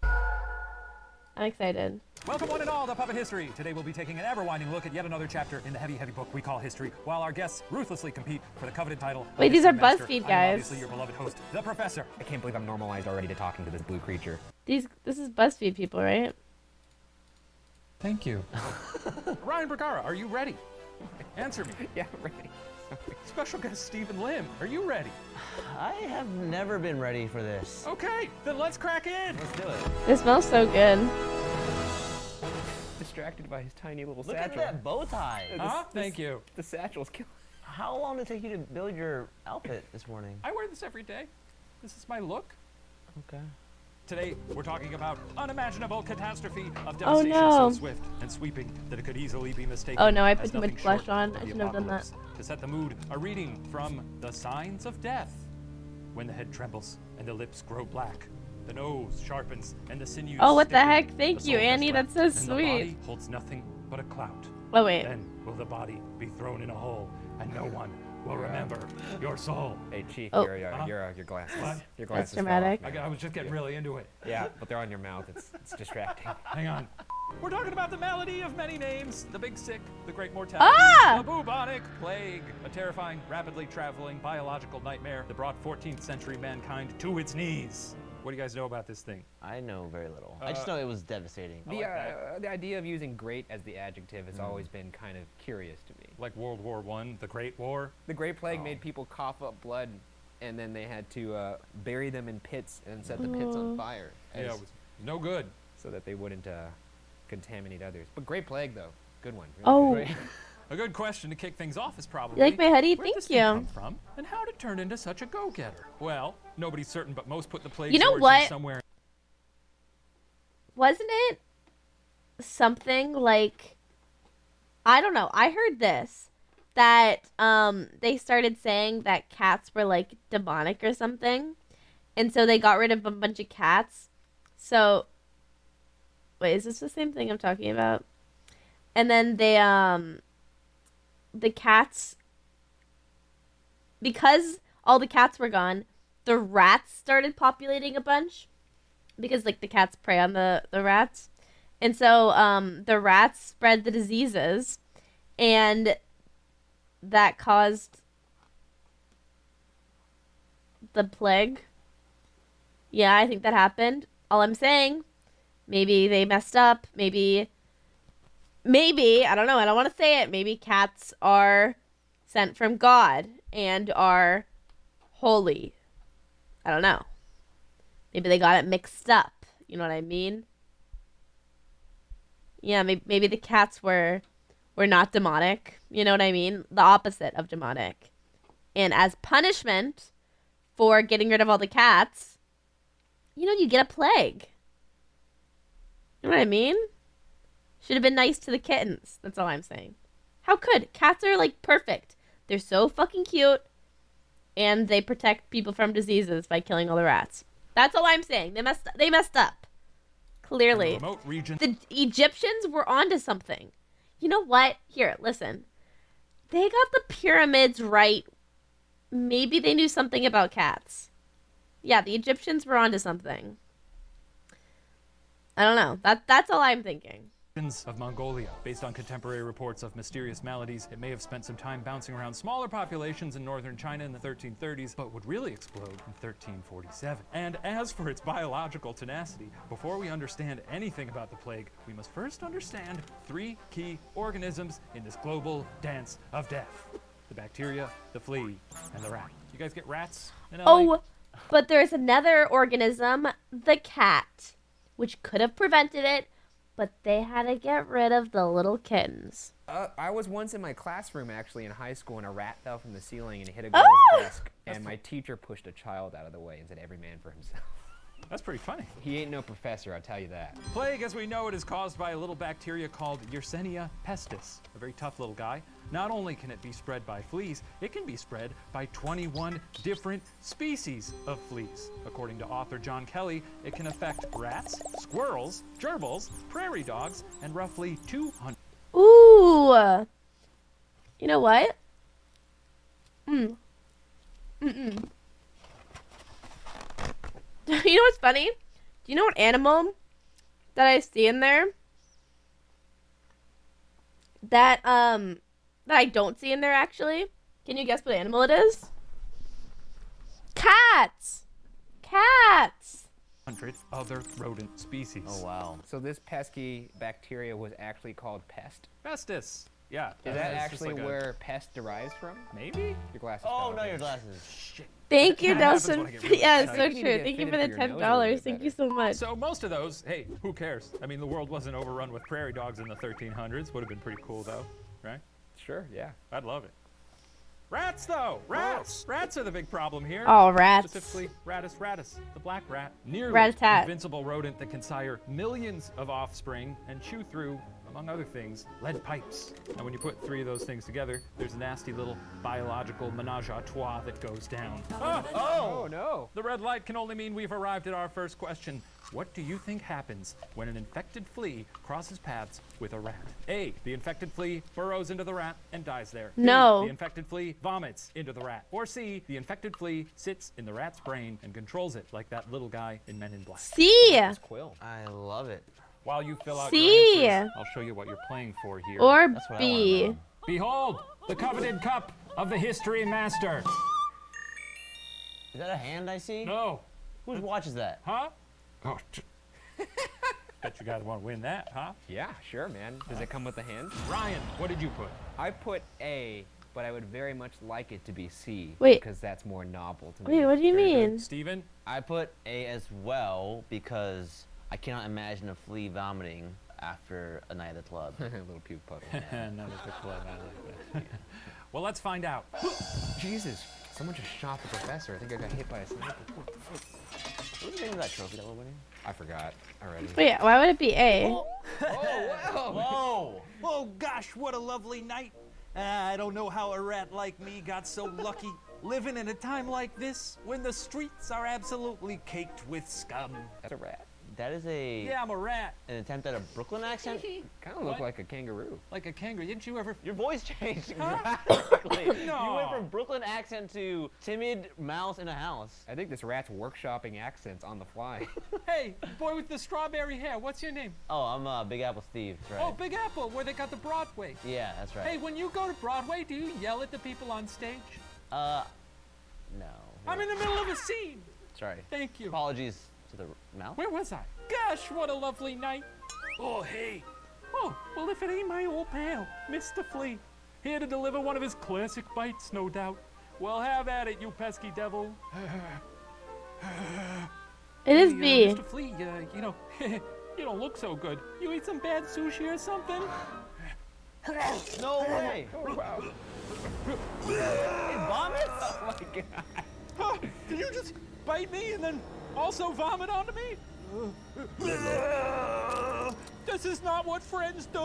I'm excited. Welcome one and all to Puppet History. Today we'll be taking an ever-winding look at yet another chapter in the heavy, heavy book we call history, while our guests ruthlessly compete for the coveted title. Wait, these are Master. BuzzFeed I'm guys. obviously your beloved host, the Professor. I can't believe I'm normalized already to talking to this blue creature. This is BuzzFeed people, right? Thank you. Ryan Bergara, are you ready? Answer me. Yeah, I'm ready. Special guest Stephen Lim, are you ready? I have never been ready for this. Okay, then let's crack in. Let's do it. It smells so good. Distracted by his tiny little Look satchel. at that bow tie. Thank you. The satchel's killing. How long did it take you to build your outfit this morning? I wear this every day. This is my look. Okay. Today, we're talking about unimaginable catastrophe of Oh, devastation no. so swift and sweeping that it could easily be mistaken. Oh, no, I as put too nothing much blush short on. of I the shouldn't have done that. apocalypse. To set the mood, a reading from The Signs of Death. When the head trembles and the lips grow black, the nose sharpens and the sinews Oh, what the stiffen, heck? Thank the you, soul has Annie. slept, That's so and the body sweet. holds nothing but a clout. Oh, wait. Then will the body be thrown in a hole, and no one will remember your soul. Hey, Chief, Oh. your glasses. What? Your glasses fell dramatic. off, man. I was just getting really into it. Yeah, but they're on your mouth. It's distracting. Hang on. We're talking about the malady of many names, the big sick, the great mortality, Ah! the bubonic plague, a terrifying, rapidly traveling biological nightmare that brought 14th century mankind to its knees. What do you guys know about this thing? I know very little. I just know it was devastating. The idea of using great as the adjective has always been kind of curious to me. Like World War I, the Great War? The Great Plague made people cough up blood, and then they had to bury them in pits and set the pits on fire. Yeah, it was no good. so that they wouldn't contaminate others. But great plague, though. Good one. Really Oh. good. A good question to kick things off is probably, You like my hoodie? where'd Thank this thing you. come from, and how did it turn into such a go-getter? Well, nobody's certain, but most put the plague's You know origin what? somewhere. Wasn't it something like, I don't know, I heard this, that they started saying that cats were like demonic or something, and so they got rid of a bunch of cats. So wait, is this the same thing I'm talking about? And then they the cats, because all the cats were gone, the rats started populating a bunch, because like the cats prey on the rats. And so the rats spread the diseases, and that caused the plague. Yeah, I think that happened. All I'm saying, maybe they messed up. Maybe, I don't know. I don't want to say it. Maybe cats are sent from God and are holy. I don't know. Maybe they got it mixed up. You know what I mean? Yeah, maybe the cats were not demonic. You know what I mean? The opposite of demonic. And as punishment for getting rid of all the cats, you get a plague. You know what I mean? Should have been nice to the kittens. That's all I'm saying. How could? Cats are like perfect. They're so fucking cute. And they protect people from diseases by killing all the rats. That's all I'm saying. They messed up. Clearly. Remote region. The Egyptians were onto something. You know what? Here, listen. They got the pyramids right. Maybe they knew something about cats. Yeah, the Egyptians were onto something. I don't know. That's all I'm thinking. Of Mongolia. Based on contemporary reports of mysterious maladies, it may have spent some time bouncing around smaller populations in northern China in the 1330s, but would really explode in 1347. And as for its biological tenacity, before we understand anything about the plague, we must first understand 3 key organisms in this global dance of death: the bacteria, the flea, and the rat. You guys get rats in LA? Oh, but there's another organism, the cat, which could have prevented it, but they had to get rid of the little kittens. I was once in my classroom, actually, in high school, and a rat fell from the ceiling and hit a girl's desk. And my teacher pushed a child out of the way and said, "Every man for himself." That's pretty funny. He ain't no professor, I'll tell you that. Plague, as we know it, is caused by a little bacteria called Yersinia pestis, a very tough little guy. Not only can it be spread by fleas, it can be spread by 21 different species of fleas. According to author John Kelly, it can affect rats, squirrels, gerbils, prairie dogs, and roughly 200. Ooh. You know what? You know what's funny? Do you know what animal that I see in there that I don't see in there actually? Can you guess what animal it is? Cats. Cats. 100 other rodent species. Oh, wow. So this pesky bacteria was actually called pest? Pestis. Yeah. Is that it's just actually like where pest derives from? Maybe? Your glasses. Oh, fell no, over. your glasses. Shit. Thank you, That happens when Nelson. I get really Yeah, it's excited. so You need to true. get Thank you for fitted the for your nose a $10. little bit Thank you better. so much. So most of those, hey, who cares? I mean, the world wasn't overrun with prairie dogs in the 1300s. Would have been pretty cool, though, right? Sure, yeah. I'd love it. Rats, though! Rats! Rats are the big problem here. Oh, rats. Specifically, Rattus, the black rat. Nearly Rat-a-tat. invincible rodent that can sire millions of offspring and chew through, among other things, lead pipes. And when you put 3 of those things together, there's a nasty little biological menage a trois that goes down. Oh, no. The red light can only mean we've arrived at our first question. What do you think happens when an infected flea crosses paths with a rat? A, the infected flea burrows into the rat and dies there. B, No. the infected flea vomits into the rat. Or C, the infected flea sits in the rat's brain and controls it like that little guy in Men in Black. C. It's Quill. I love it. While you fill out C. your answers, I'll show you what you're playing for here. Or That's what I B. wanna know. Behold, the coveted cup of the history master. Is that a hand I see? No. Whose watch is that? Huh? Oh, bet you guys want to win that, huh? Yeah, sure, man. Does it come with a hand? Ryan, what did you put? I put A, but I would very much like it to be C. Wait. Because that's more novel to me. Wait, what do you Very good. mean? Steven? I put A as well because I cannot imagine a flea vomiting after a night at the club. A little puke puddle. None of the club. I like that. Well, let's find out. Jesus, someone just shot the professor. I think I got hit by a sniper. What was the name of that trophy that we're winning? I forgot already. Wait, why would it be A? Whoa! Oh gosh, what a lovely night. I don't know how a rat like me got so lucky. Living in a time like this, when the streets are absolutely caked with scum. That's a rat. That is a Yeah, I'm a rat. an attempt at a Brooklyn accent. Kind of look like a kangaroo. Like a kangaroo. Didn't you ever? Your voice changed drastically. No. You went from Brooklyn accent to timid mouse in a house. I think this rat's workshopping accents on the fly. Hey, boy with the strawberry hair. What's your name? Oh, I'm Big Apple Steve. That's right. Oh, Big Apple, where they got the Broadway. Yeah, that's right. Hey, when you go to Broadway, do you yell at the people on stage? No. I'm in the middle of a scene. Sorry. Thank you. Apologies to the mouse. Where was I? Gosh, what a lovely night. Oh, hey. Oh, well, if it ain't my old pal, Mr. Flea. Here to deliver one of his classic bites, no doubt. Well, have at it, you pesky devil. It is Hey, B. Mr. Flea, you know, you don't look so good. You eat some bad sushi or something? No way. Oh, wow. It vomits? Oh, my God. Huh, did you just bite me and then also vomit onto me? This is not what friends do.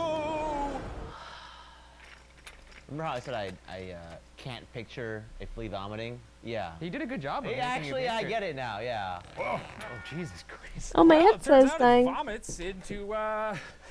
Remember how I said I can't picture a flea vomiting? Yeah. He did a good job of Hey, making a actually, I picture. get it now, yeah. Oh, Jesus Christ. Oh, my Well, head it turns says out it thing. vomits into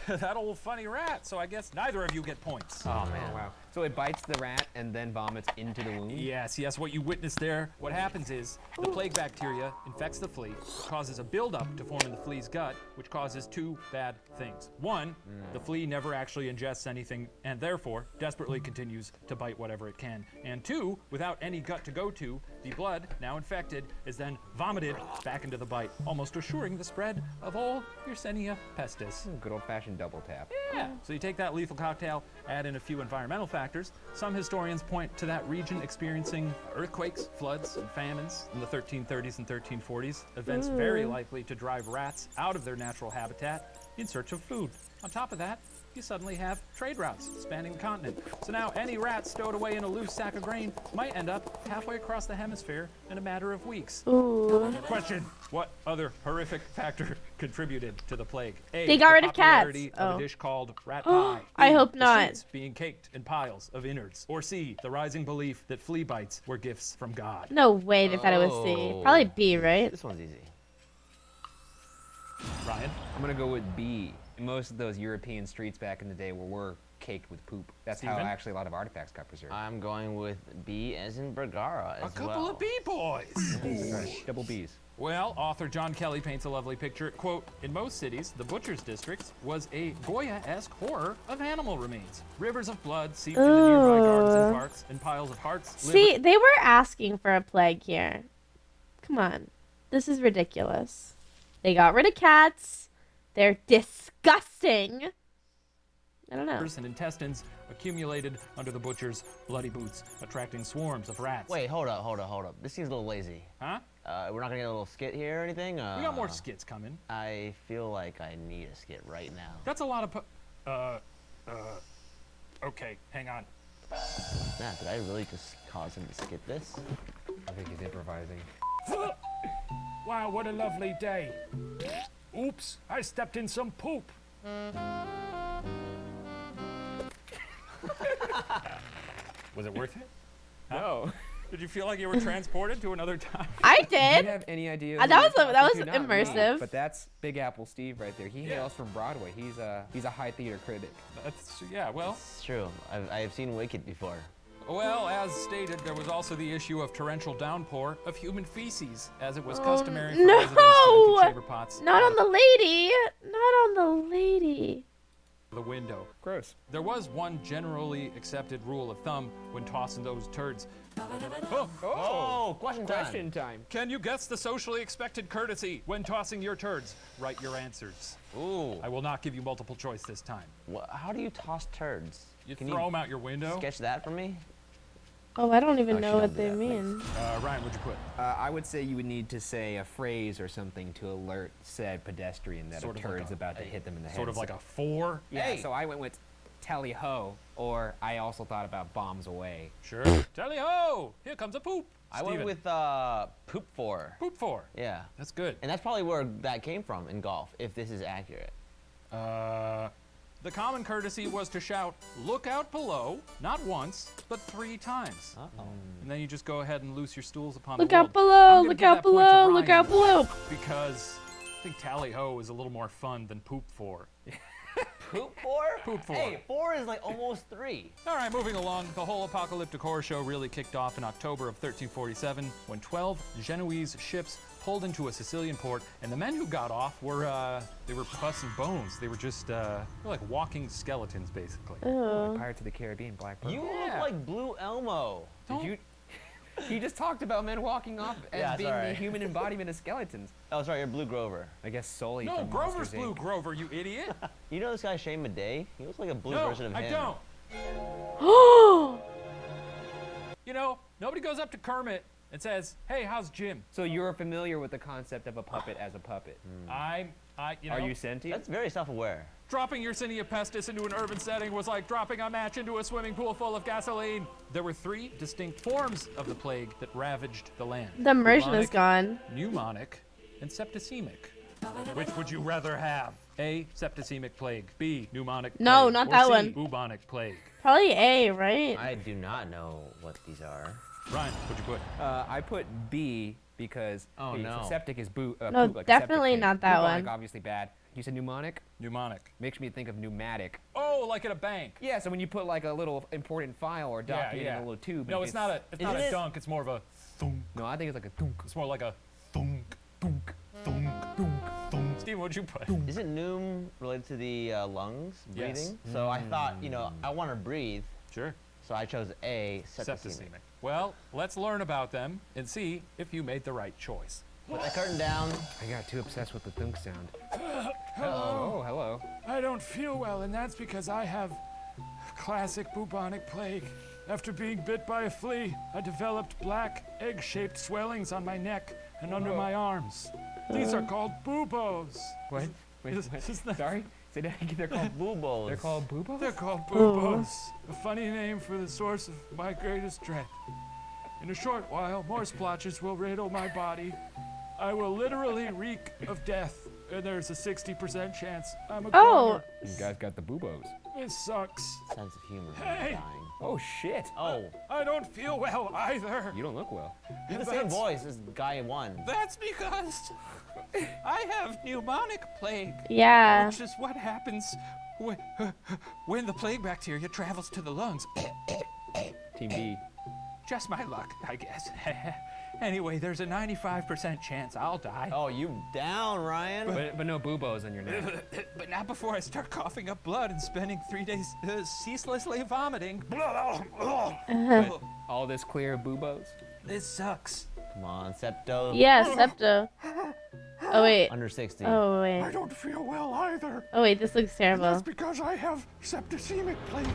that old funny rat, so I guess neither of you get points. Oh, man. Oh, wow. So it bites the rat and then vomits into the wound? Yes, what you witnessed there. What happens is the plague bacteria infects the flea, causes a buildup to form in the flea's gut, which causes two bad things. One, the flea never actually ingests anything and therefore desperately continues to bite whatever it can. And two, without any gut to go to, the blood, now infected, is then vomited back into the bite, almost assuring the spread of all Yersinia pestis. Good old-fashioned double tap. Yeah. So you take that lethal cocktail, add in a few environmental factors. Some historians point to that region experiencing earthquakes, floods, and famines in the 1330s and 1340s, events very likely to drive rats out of their natural habitat in search of food. On top of that, you suddenly have trade routes spanning the continent. So now any rat stowed away in a loose sack of grain might end up halfway across the hemisphere in a matter of weeks. Ooh. Question: what other horrific factor contributed to the plague? A, They got the rid of cats. popularity of a dish called rat Oh, pie. I B, hope the not. streets being caked in piles of innards. Or C, the rising belief that flea bites were gifts from God. No way they thought it was C. Probably B, right? This one's easy. Ryan? I'm going to go with B. Most of those European streets back in the day were caked with poop. That's how Steven? actually a lot of artifacts got preserved. I'm going with B as in Bergara A as couple well. of B-boys. Right, double Bs. Well, author John Kelly paints a lovely picture. Quote, in most cities, the butcher's districts was a Goya-esque horror of animal remains. Rivers of blood seeped into nearby gardens and parks, and piles of hearts, See, they were asking for a plague here. Come on. This is ridiculous. They got rid of cats. They're disgusting. I don't know. livers, and intestines accumulated under the butcher's bloody boots, attracting swarms of rats. Wait, hold up. This seems a little lazy. Huh? We're not gonna get a little skit here or anything? We got more skits coming. I feel like I need a skit right now. That's a lot of okay, hang on. Matt, did I really just cause him to skip this? I think he's improvising. Wow, what a lovely day. Oops, I stepped in some poop. Was it worth it? No. Did you feel like you were transported to another time? I Do did. you have any idea? That who was you're that talking was to? Not me, immersive. but that's Big Apple Steve right there. He hails from Broadway. He's a high theater critic. That's, yeah, well. It's true. I've seen Wicked before. Well, as stated, there was also the issue of torrential downpour of human feces, as it was customary for residents to empty chamber pots. Not on the lady. Not on the lady. The window. Gross. There was one generally accepted rule of thumb when tossing those turds. Oh, question time. Question time. Can you guess the socially expected courtesy when tossing your turds? Write your answers. Ooh. I will not give you multiple choice this time. How do you toss turds? You Can throw them out your window. Sketch that for me? Oh, I don't even Oh, she know don't what do they that, mean. Ryan, what'd you put? I would say you would need to say a phrase or something to alert said pedestrian that Sort a of like turd's about to hit them in the head. Sort of like a 4? Yeah, Hey. so I went with tally ho, or I also thought about bombs away. Sure. Tally ho! Here comes a poop. I went Steven. with poop 4. Poop 4. Yeah. That's good. And that's probably where that came from in golf, if this is accurate. The common courtesy was to shout, "Look out below," not once, but 3 times. Uh-oh. And then you just go ahead and loose your stools upon Look the world. out below, I'm gonna look give out that point to below, look Ryan out below. Because I think tally ho is a little more fun than poop 4. Poop 4? Poop 4. Hey, 4 is like almost 3. All right, moving along. The whole apocalyptic horror show really kicked off in October of 1347 when 12 Genoese ships pulled into a Sicilian port, and the men who got off were they were pus and bones. They were just they're like walking skeletons, basically. Oh. Pirates of the Caribbean, Black Pearl. You Yeah. look like Blue Elmo. Did you? He just talked about men walking off as Yeah, being sorry. the human embodiment of skeletons. Oh, sorry, you're Blue Grover. I guess solely No, from Grover's Monsters, Blue Inc. Grover, you idiot. You know this guy Shane Madej? He looks like a blue No, version of him. I don't. You know, nobody goes up to Kermit and says, "Hey, how's Jim?" So you're familiar with the concept of a puppet as a puppet. You know, Are you sentient? That's very self-aware. dropping Yersinia pestis into an urban setting was like dropping a match into a swimming pool full of gasoline. There were 3 distinct forms of the plague that ravaged the land. The immersion is Bubonic, gone. Pneumonic, and septicemic. Which would you rather have? A, septicemic plague. B, pneumonic plague. No, not or that C, one. bubonic plague. Probably A, right? I do not know what these are. Ryan, what'd you put? I put B because Oh, no. septic is No, poop, like a septic definitely tank. not that Pneumonic, one. obviously bad. You said pneumonic? Mnemonic. Makes me think of pneumatic. Oh, like at a bank. Yeah, so when you put like a little important file or document in a little tube. No, and it's not a Isn't it- dunk. It's more of a thunk. No, I think it's like a thunk. It's more like a thunk, thunk, thunk, thunk, thunk. Steve, what'd you put? Isn't Noom related to the lungs, Yes. breathing? So I thought, you know, I want to breathe, Sure. so I chose A, septicemic. Septicemic. Well, let's learn about them and see if you made the right choice. Put that curtain down. I got too obsessed with the thunk sound. Hello. Oh, hello. I don't feel well, and that's because I have classic bubonic plague. After being bit by a flea, I developed black, egg-shaped swellings on my neck and under my arms. These are called buboes. What? Wait, Is- what? is that- Sorry? Say that again. They're called Boobos. They're called boobos? They're called buboes. A funny name for the source of my greatest dread. In a short while, more splotches will riddle my body. I will literally reek of death, and there's a 60% chance I'm a Oh, goner. You guys got the boobos. It sucks. Sense of humor. when Hey! you're dying. Oh, shit. Oh, I don't feel well either. You don't look well. you have the same voice as guy 1. That's because I have pneumonic plague, yeah. which is what happens when the plague bacteria travels to the lungs. Team B. Just my luck, I guess. Anyway, there's a 95% chance I'll die. Oh, you down, Ryan? But no boobos on your neck. But not before I start coughing up blood and spending 3 days ceaselessly vomiting. All this clear of boobos? This sucks. Come on, Septo. Yeah, Septo. Oh, wait. Under 60. Oh, wait. I don't feel well either. Oh, wait, this looks terrible. because I have septicemic plague.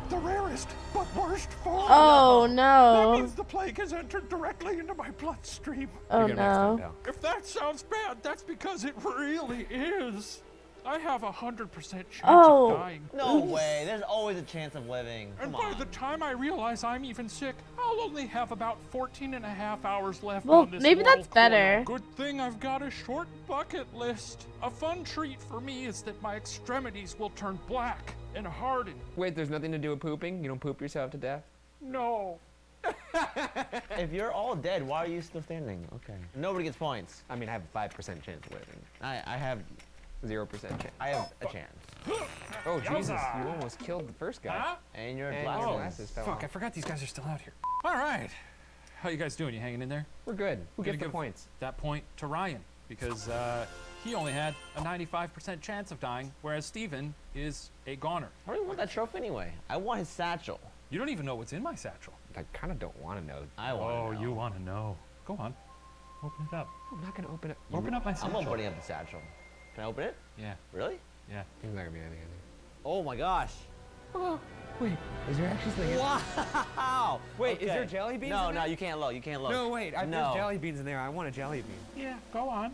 The rarest but worst form. Oh, no. the plague has entered directly into my bloodstream. Oh, You're gonna next time, no. pal. If that sounds bad, that's because it really is. I have a 100% chance Oh. of dying. No way. There's always a chance of living. And Come by on. the time I realize I'm even sick, I'll only have about 14 and a half hours left Well, on this maybe moral that's better. coil. Good thing I've got a short bucket list. A fun treat for me is that my extremities will turn black and harden. Wait, there's nothing to do with pooping? You don't poop yourself to death? No. If you're all dead, why are you still standing? Okay. Nobody gets points. I mean, I have a 5% chance of living. I have 0% chance. I have a chance. Oh, Jesus. You almost killed the first guy. Huh? And your And glasses. your glasses fell Fuck, off. I forgot these guys are still out here. All right. How you guys doing? You hanging in there? We're good. Who Gonna gets the give points? That point to Ryan because he only had a 95% chance of dying, whereas Steven is a goner. I really want that trophy anyway. I want his satchel. You don't even know what's in my satchel. I kind of don't want to know. I want to know. you want to know. Go on. Open it up. I'm not going to open it. Open up my I'm satchel. opening up the satchel. Can I open it? Yeah, Really? yeah. He's not going to be anything. Oh my gosh. Oh, wait, is there actually something? Wow. Wait, Okay. is there jelly beans No, in no, there? you can't look. You can't look. No, wait, no. there's jelly beans in there. I want a jelly bean. Yeah, go on.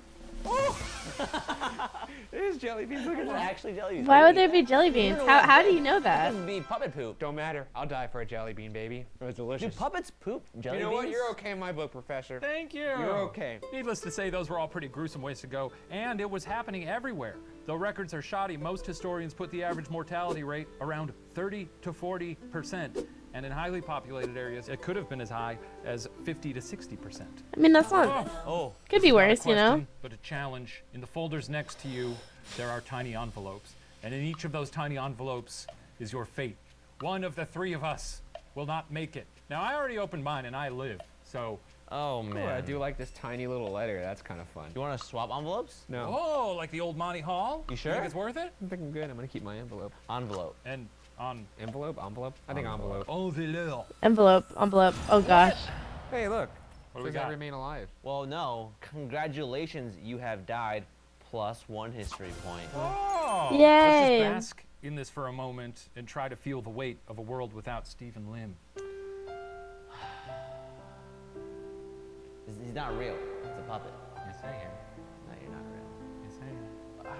There's jelly beans. Look at There's that. actually jelly beans. Why would there be jelly beans? How do you know that? That would be puppet poop. Don't matter. I'll die for a jelly bean, baby. It was Do delicious. puppets poop jelly You know beans? what? You're okay in my book, Professor. Thank you. You're okay. Needless to say, those were all pretty gruesome ways to go, and it was happening everywhere. Though records are shoddy, most historians put the average mortality rate around 30 to 40%, and in highly populated areas, it could have been as high as 50 to 60%. I mean, that's not. Oh. Could be Not a worse, you know. question, but a challenge. In the folders next to you, there are tiny envelopes, and in each of those tiny envelopes is your fate. One of the three of us will not make it. Now, I already opened mine, and I live, so. Oh, man. Oh, I do like this tiny little letter. That's kind of fun. You want to swap envelopes? No. Oh, like the old Monty Hall? You sure? Think it's worth it? I'm thinking good. I'm going to keep my envelope. Envelope. And on Envelope? I think envelope. Envelope. Oh gosh. Hey, look. What do we Says I got? remain alive. Well, no. Congratulations, you have died plus 1 history point. Oh! Yay. Let's just bask in this for a moment and try to feel the weight of a world without Stephen Lim. He's not real. It's a puppet. You're saying. No, you're not real. You're saying.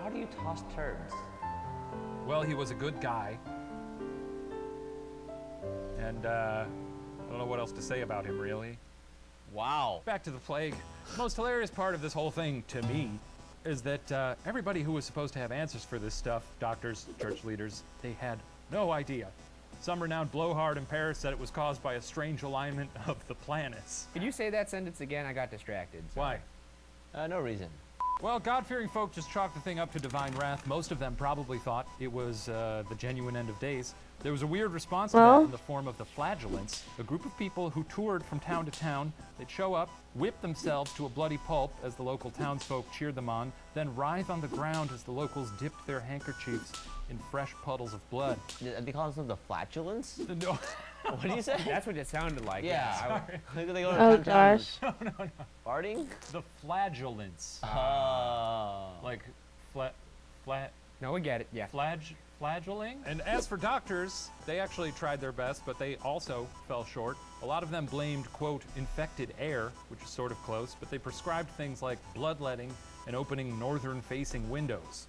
How do you toss turds? Well, he was a good guy. And, I don't know what else to say about him, really. Wow. Back to the plague. The most hilarious part of this whole thing, to me, is that everybody who was supposed to have answers for this stuff, doctors, church leaders, they had no idea. Some renowned blowhard in Paris said it was caused by a strange alignment of the planets. Could you say that sentence again? I got distracted. Why? No reason. Well, God-fearing folk just chalked the thing up to divine wrath. Most of them probably thought it was the genuine end of days. There was a weird response to that in the form of the flagellants, a group of people who toured from town to town. They'd show up, whip themselves to a bloody pulp as the local townsfolk cheered them on, then writhe on the ground as the locals dipped their handkerchiefs in fresh puddles of blood. They call themselves the flatulence? No. What did you say? That's what it sounded like. Yeah. They go to Oh town gosh. No. farting? The flagellants. Like flat. No, we get it. Yeah. Flagelling. And as for doctors, they actually tried their best, but they also fell short. A lot of them blamed, quote, infected air, which is sort of close, but they prescribed things like bloodletting and opening northern-facing windows.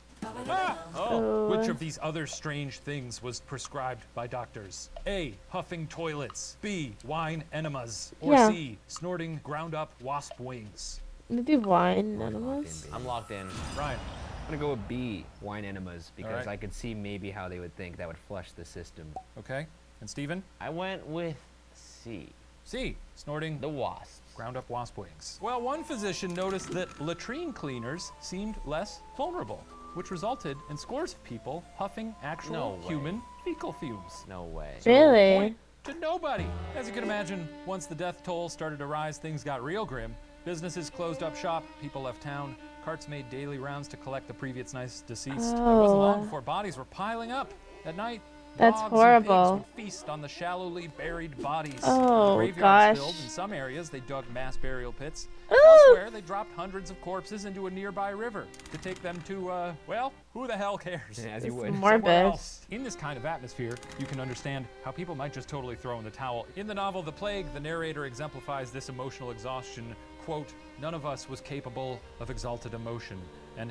Which of these other strange things was prescribed by doctors? A. Huffing toilets. B. Wine enemas. Or Yeah. C. Snorting ground-up wasp wings. Maybe wine enemas. I'm locked in. Ryan. I'm going to go with B, wine enemas, because right. I could see maybe how they would think that would flush the system. Okay. And Steven? I went with C. C. Snorting The wasps. ground-up wasp wings. Well, one physician noticed that latrine cleaners seemed less vulnerable, which resulted in scores of people huffing actual No way. human fecal fumes. No way. Really? Point to nobody. As you can imagine, once the death toll started to rise, things got real grim. Businesses closed up shop, people left town, carts made daily rounds to collect the previous night's deceased. It wasn't long before bodies were piling up. At night, That's dogs horrible. and pigs would feast on the shallowly buried bodies. Oh, Graveyards gosh. filled. In some areas, they dug mass burial pits. Ooh. Elsewhere, they dropped hundreds of corpses into a nearby river to take them to, well, who the hell cares? As you would. It's Somewhere morbid. else. In this kind of atmosphere, you can understand how people might just totally throw in the towel. In the novel The Plague, the narrator exemplifies this emotional exhaustion. Quote, none of us was capable of exalted emotion and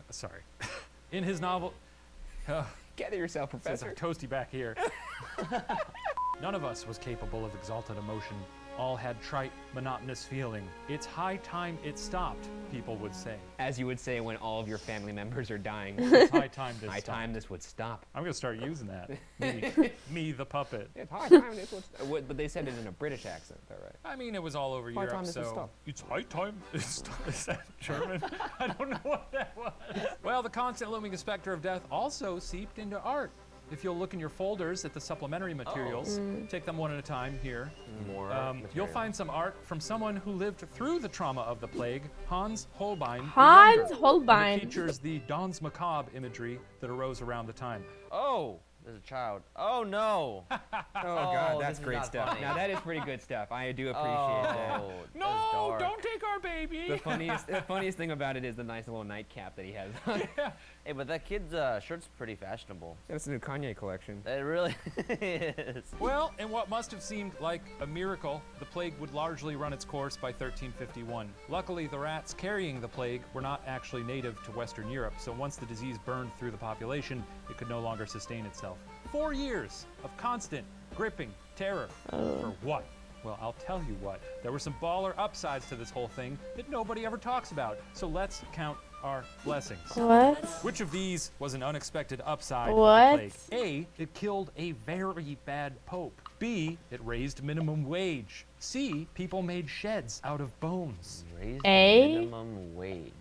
sorry. In his novel, Gather yourself, says our Professor. toasty back here. None of us was capable of exalted emotion. All had trite, monotonous feeling. It's high time it stopped, people would say. As you would say when all of your family members are dying. It's high time this High stopped. time this would stop. I'm gonna start using that. Me the puppet. It's high time this would stop. But they said it in a British accent, though, right? I mean, it was all over High Europe, time this would so stop. it's high time. Is that German? I don't know what that was. Well, the constant looming specter of death also seeped into art. If you'll look in your folders at the supplementary materials, take them one at a time here. More You'll find some art from someone who lived through the trauma of the plague, Hans Holbein. the Hans Younger. Holbein. And it features the Dons Macabre imagery that arose around the time. Oh, there's a child. Oh, no. Oh, God, this that's is great not stuff. funny. Now, that is pretty good stuff. I do appreciate that. Oh, No, that's dark. don't take our baby. baby. The funniest thing about it is the nice little nightcap that he has. Hey, but that kid's shirt's pretty fashionable. That's a new Kanye collection. It really is. Well, in what must have seemed like a miracle, the plague would largely run its course by 1351. Luckily, the rats carrying the plague were not actually native to Western Europe, so once the disease burned through the population, it could no longer sustain itself. 4 years of constant, gripping terror. For what? Well, I'll tell you what. There were some baller upsides to this whole thing that nobody ever talks about, so let's count our blessings. What? Which of these was an unexpected upside What? of the plague? A, it killed a very bad pope. B, it raised minimum wage. C, people made sheds out of bones. Raised A? minimum wage.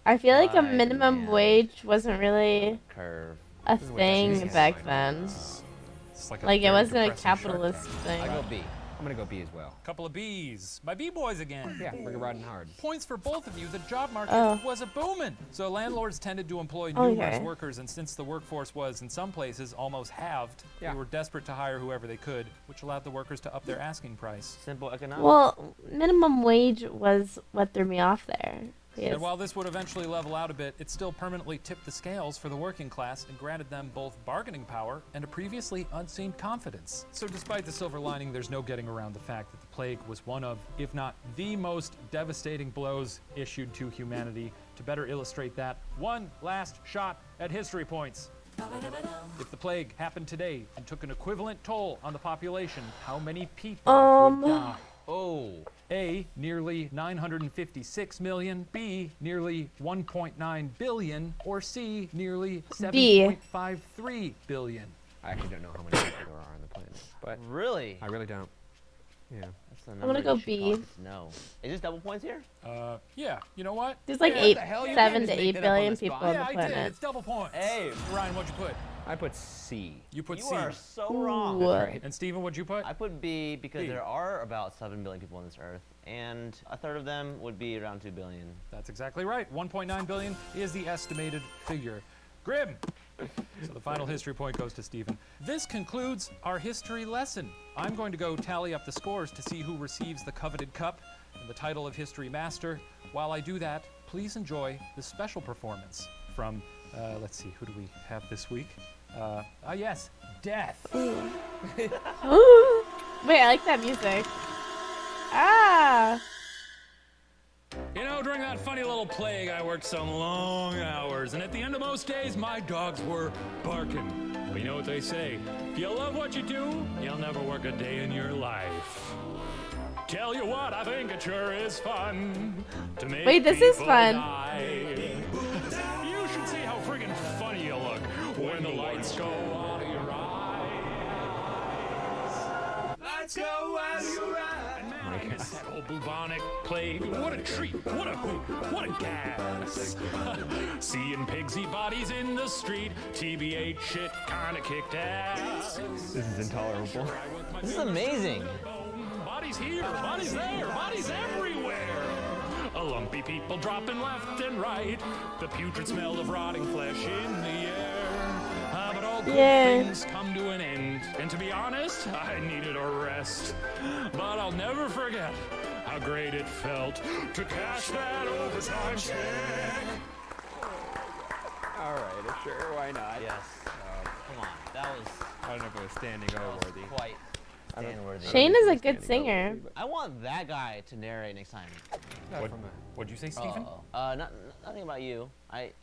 I feel like a Right, minimum man. wage wasn't really Curve. a This is what thing this is. back then. It's like Like it very wasn't a depressing Shark capitalist Tank. thing. I go B. I'm gonna go B as well. Couple of B's. My B-boys again. Yeah, we're riding hard. Points for both of you. The job market Oh. was a booming. So landlords tended to employ Okay. numerous workers, and since the workforce was, in some places, almost halved, Yeah. they were desperate to hire whoever they could, which allowed the workers to up their asking price. Simple economics. Well, minimum wage was what threw me off there. Yes. And while this would eventually level out a bit, it still permanently tipped the scales for the working class and granted them both bargaining power and a previously unseen confidence. So despite the silver lining, there's no getting around the fact that the plague was one of, if not the most devastating blows issued to humanity. To better illustrate that, one last shot at history points. If the plague happened today and took an equivalent toll on the population, how many people would die? Oh. A, nearly 956 million, B, nearly 1.9 billion, or C, nearly 7.53 billion. I actually don't know how many people there are on the planet, but Really? I really don't. Yeah. That's the gonna number go you should B. cause us to know. Is this double points here? Yeah, you know what? There's like Yeah, eight, the hell? You 7 can't to just make 8 that up on billion the people spot. on Yeah, the I did. planet. It's double points. Hey. Ryan, what'd you put? I put C. You put You C. are so wrong. Ooh. Right. And Steven, what'd you put? I put B because B. there are about 7 billion people on this earth, and a third of them would be around 2 billion. That's exactly right. 1.9 billion is the estimated figure. Grim. So the final history point goes to Steven. This concludes our history lesson. I'm going to go tally up the scores to see who receives the coveted cup and the title of History Master. While I do that, please enjoy the special performance from, let's see, who do we have this week? Yes, Death. Ooh. Wait, I like that music. Ah! You know, during that funny little plague, I worked some long hours, and at the end of most days, my dogs were barking. But you know what they say? If you love what you do, you'll never work a day in your life. Tell you what, I think it sure is fun to make Wait, this is people fun. die. You should see how friggin' funny you look when the lights go out of your eyes. Lights go out of your eyes. And man, I miss that old bubonic plague. What a treat, what a hoot, what a gas. Seeing pigs eat bodies in the street, TBH shit kinda kicked ass. This is intolerable. This is amazing. Bodies here, bodies there, bodies everywhere. A lumpy people dropping left and right. The putrid smell of rotting flesh in the air. But all good things come to an end. And to be honest, I needed a rest. But I'll never forget how great it felt to cash that overtime check. All right, sure, why not? Yes. Come on. That was I don't know if it was standing O worthy. quite stand-worthy. Shane is a good singer. I want that guy to narrate next time. What'd you say, Stephen? Nothing about you.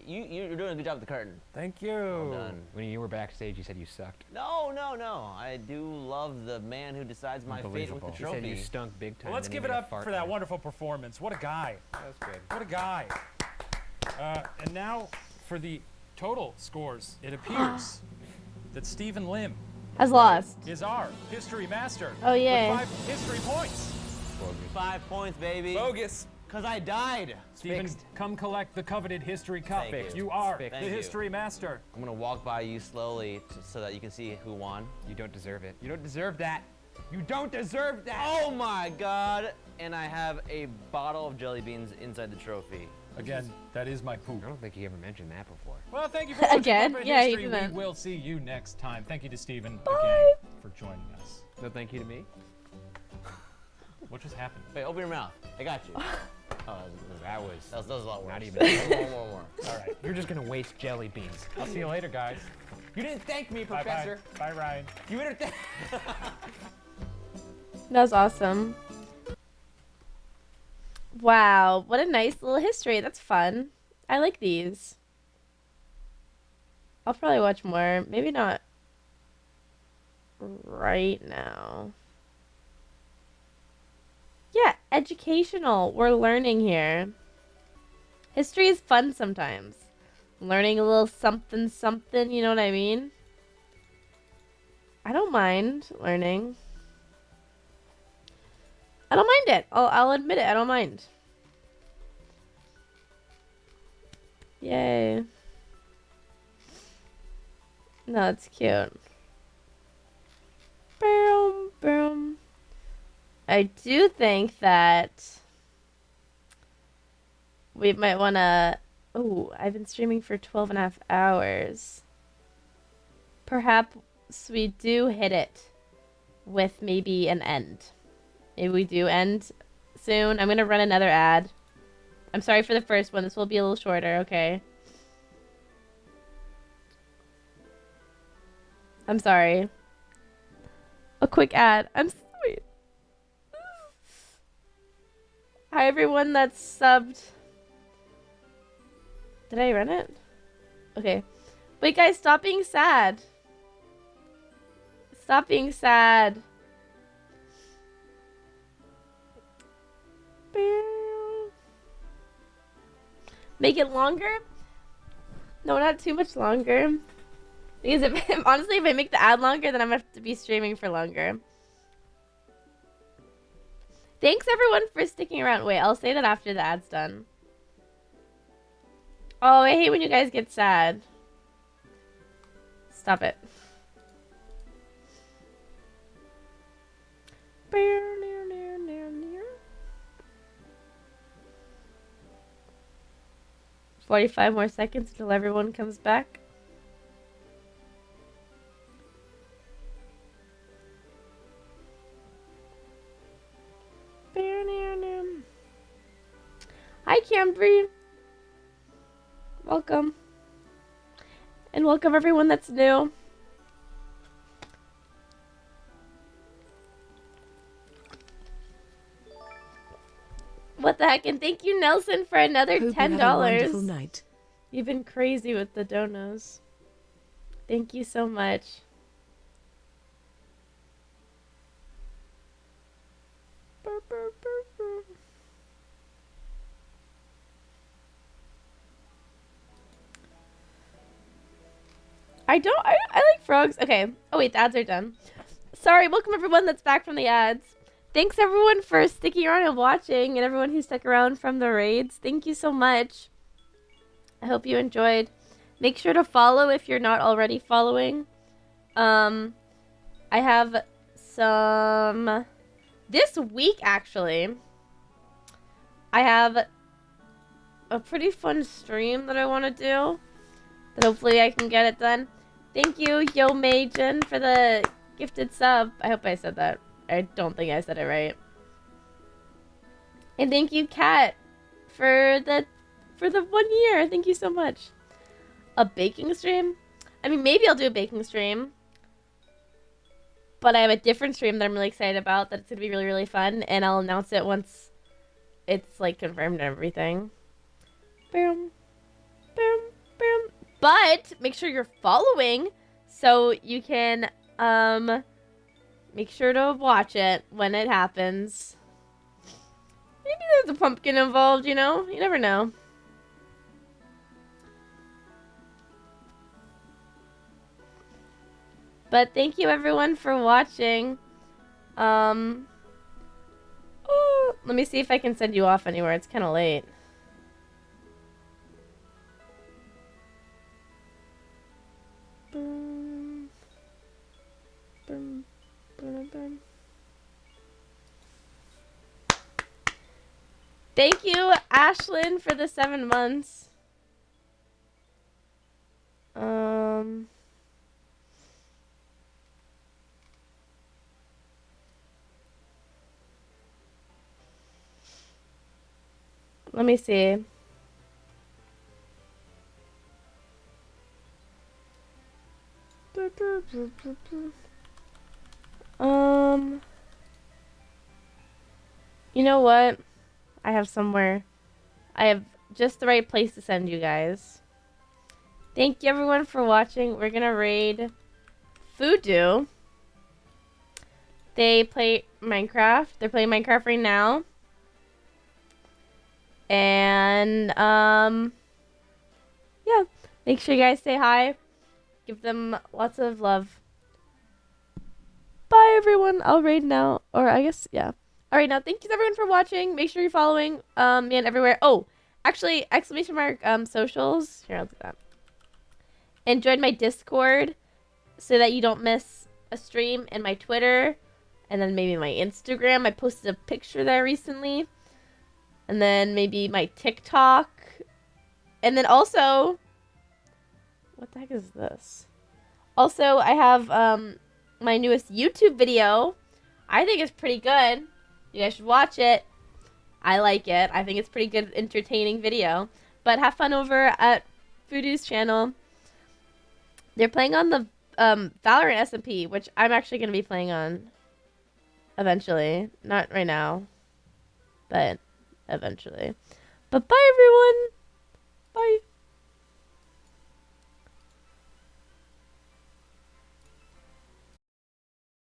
You're doing a good job with the curtain. Thank you. Well done. When you were backstage, you said you sucked. No. I do love the man who decides my fate with the You trophy. said you stunk big time. Well, let's then give you it made a up fart for that noise. wonderful performance. What a guy. That was good. What a guy. And now for the total scores. It appears that Stephen Lim Has lost. is our history master. Oh, yay. With 5 history points. 5 points, baby. Bogus. Cause I died. Stephen, come collect the coveted history cup. Thank You are Fixed. the Thank you. history master. I'm gonna walk by you slowly so that you can see who won. You don't deserve it. You don't deserve that. You don't deserve that. Oh my god! And I have a bottle of jelly beans inside the trophy. Again, that is my poop. I don't think he ever mentioned that before. Well, thank you for watching Again? Puppet Yeah, he History. didn't. We will see you next time. Thank you to Stephen Bye. again for joining us. No thank you to me. What just happened? Wait, open your mouth. I got you. Oh, That was that was a lot worse. not even. More. All right, you're just gonna waste jelly beans. I'll see you later, guys. You didn't thank me, Bye-bye. Professor. Bye, Ryan. You didn't thank. That was awesome. Wow, what a nice little history. That's fun. I like these. I'll probably watch more. Maybe not right now. Yeah, educational. We're learning here. History is fun sometimes. Learning a little something something, you know what I mean? I don't mind learning. I don't mind it. I'll admit it. I don't mind. Yay. No, it's cute. Boom, boom. I do think that we might want to... Oh, I've been streaming for 12 and a half hours. Perhaps we do hit it with maybe an end. Maybe we do end soon. I'm going to run another ad. I'm sorry for the first one. This will be a little shorter, okay? I'm sorry. A quick ad. I'm sorry. Hi, everyone that's subbed. Did I run it? Okay. Wait, guys, stop being sad. Stop being sad. Make it longer? No, not too much longer. Because honestly, if I make the ad longer, then I'm going to have to be streaming for longer. Thanks, everyone, for sticking around. Wait, I'll say that after the ad's done. Oh, I hate when you guys get sad. Stop it. 45 more seconds until everyone comes back. Hi, Cambry. Welcome. And welcome everyone that's new. What the heck? And thank you, Nelson, for another $10. Hope you have a wonderful night. You've been crazy with the donos. Thank you so much. I like frogs. Okay. Oh wait, the ads are done. Sorry, welcome everyone that's back from the ads. Thanks everyone for sticking around and watching, and everyone who stuck around from the raids. Thank you so much. I hope you enjoyed. Make sure to follow if you're not already following. I have some... This week, actually, I have a pretty fun stream that I want to do. That hopefully I can get it done. Thank you, Yo Majin, for the gifted sub. I hope I said that. I don't think I said it right. And thank you, Kat, for the 1 year. Thank you so much. A baking stream? I mean, maybe I'll do a baking stream. But I have a different stream that I'm really excited about. That's going to be really, really fun. And I'll announce it once it's, like, confirmed and everything. Boom. Boom. Boom. But make sure you're following so you can, make sure to watch it when it happens. Maybe there's a pumpkin involved, you know? You never know. But thank you everyone for watching. Oh, let me see if I can send you off anywhere. It's kind of late. Boom. Boom. Boom. Boom. Thank you, Ashlyn, for the 7 months. Let me see. You know what? I have somewhere. I have just the right place to send you guys. Thank you everyone for watching. We're gonna raid Voodoo. They play Minecraft. They're playing Minecraft right now. And yeah. Make sure you guys say hi. Give them lots of love. Bye everyone. I'll raid now. Or I guess yeah. Alright now thank you everyone for watching. Make sure you're following me and everywhere. Oh, actually exclamation mark socials. Here, I'll do that. And join my Discord so that you don't miss a stream, and my Twitter, and then maybe my Instagram. I posted a picture there recently. And then maybe my TikTok. And then also, what the heck is this? Also, I have my newest YouTube video. I think it's pretty good. You guys should watch it. I like it. I think it's pretty good, entertaining video. But have fun over at Voodoo's channel. They're playing on the Valorant SMP, which I'm actually going to be playing on eventually. Not right now, but eventually. But bye, everyone. Bye.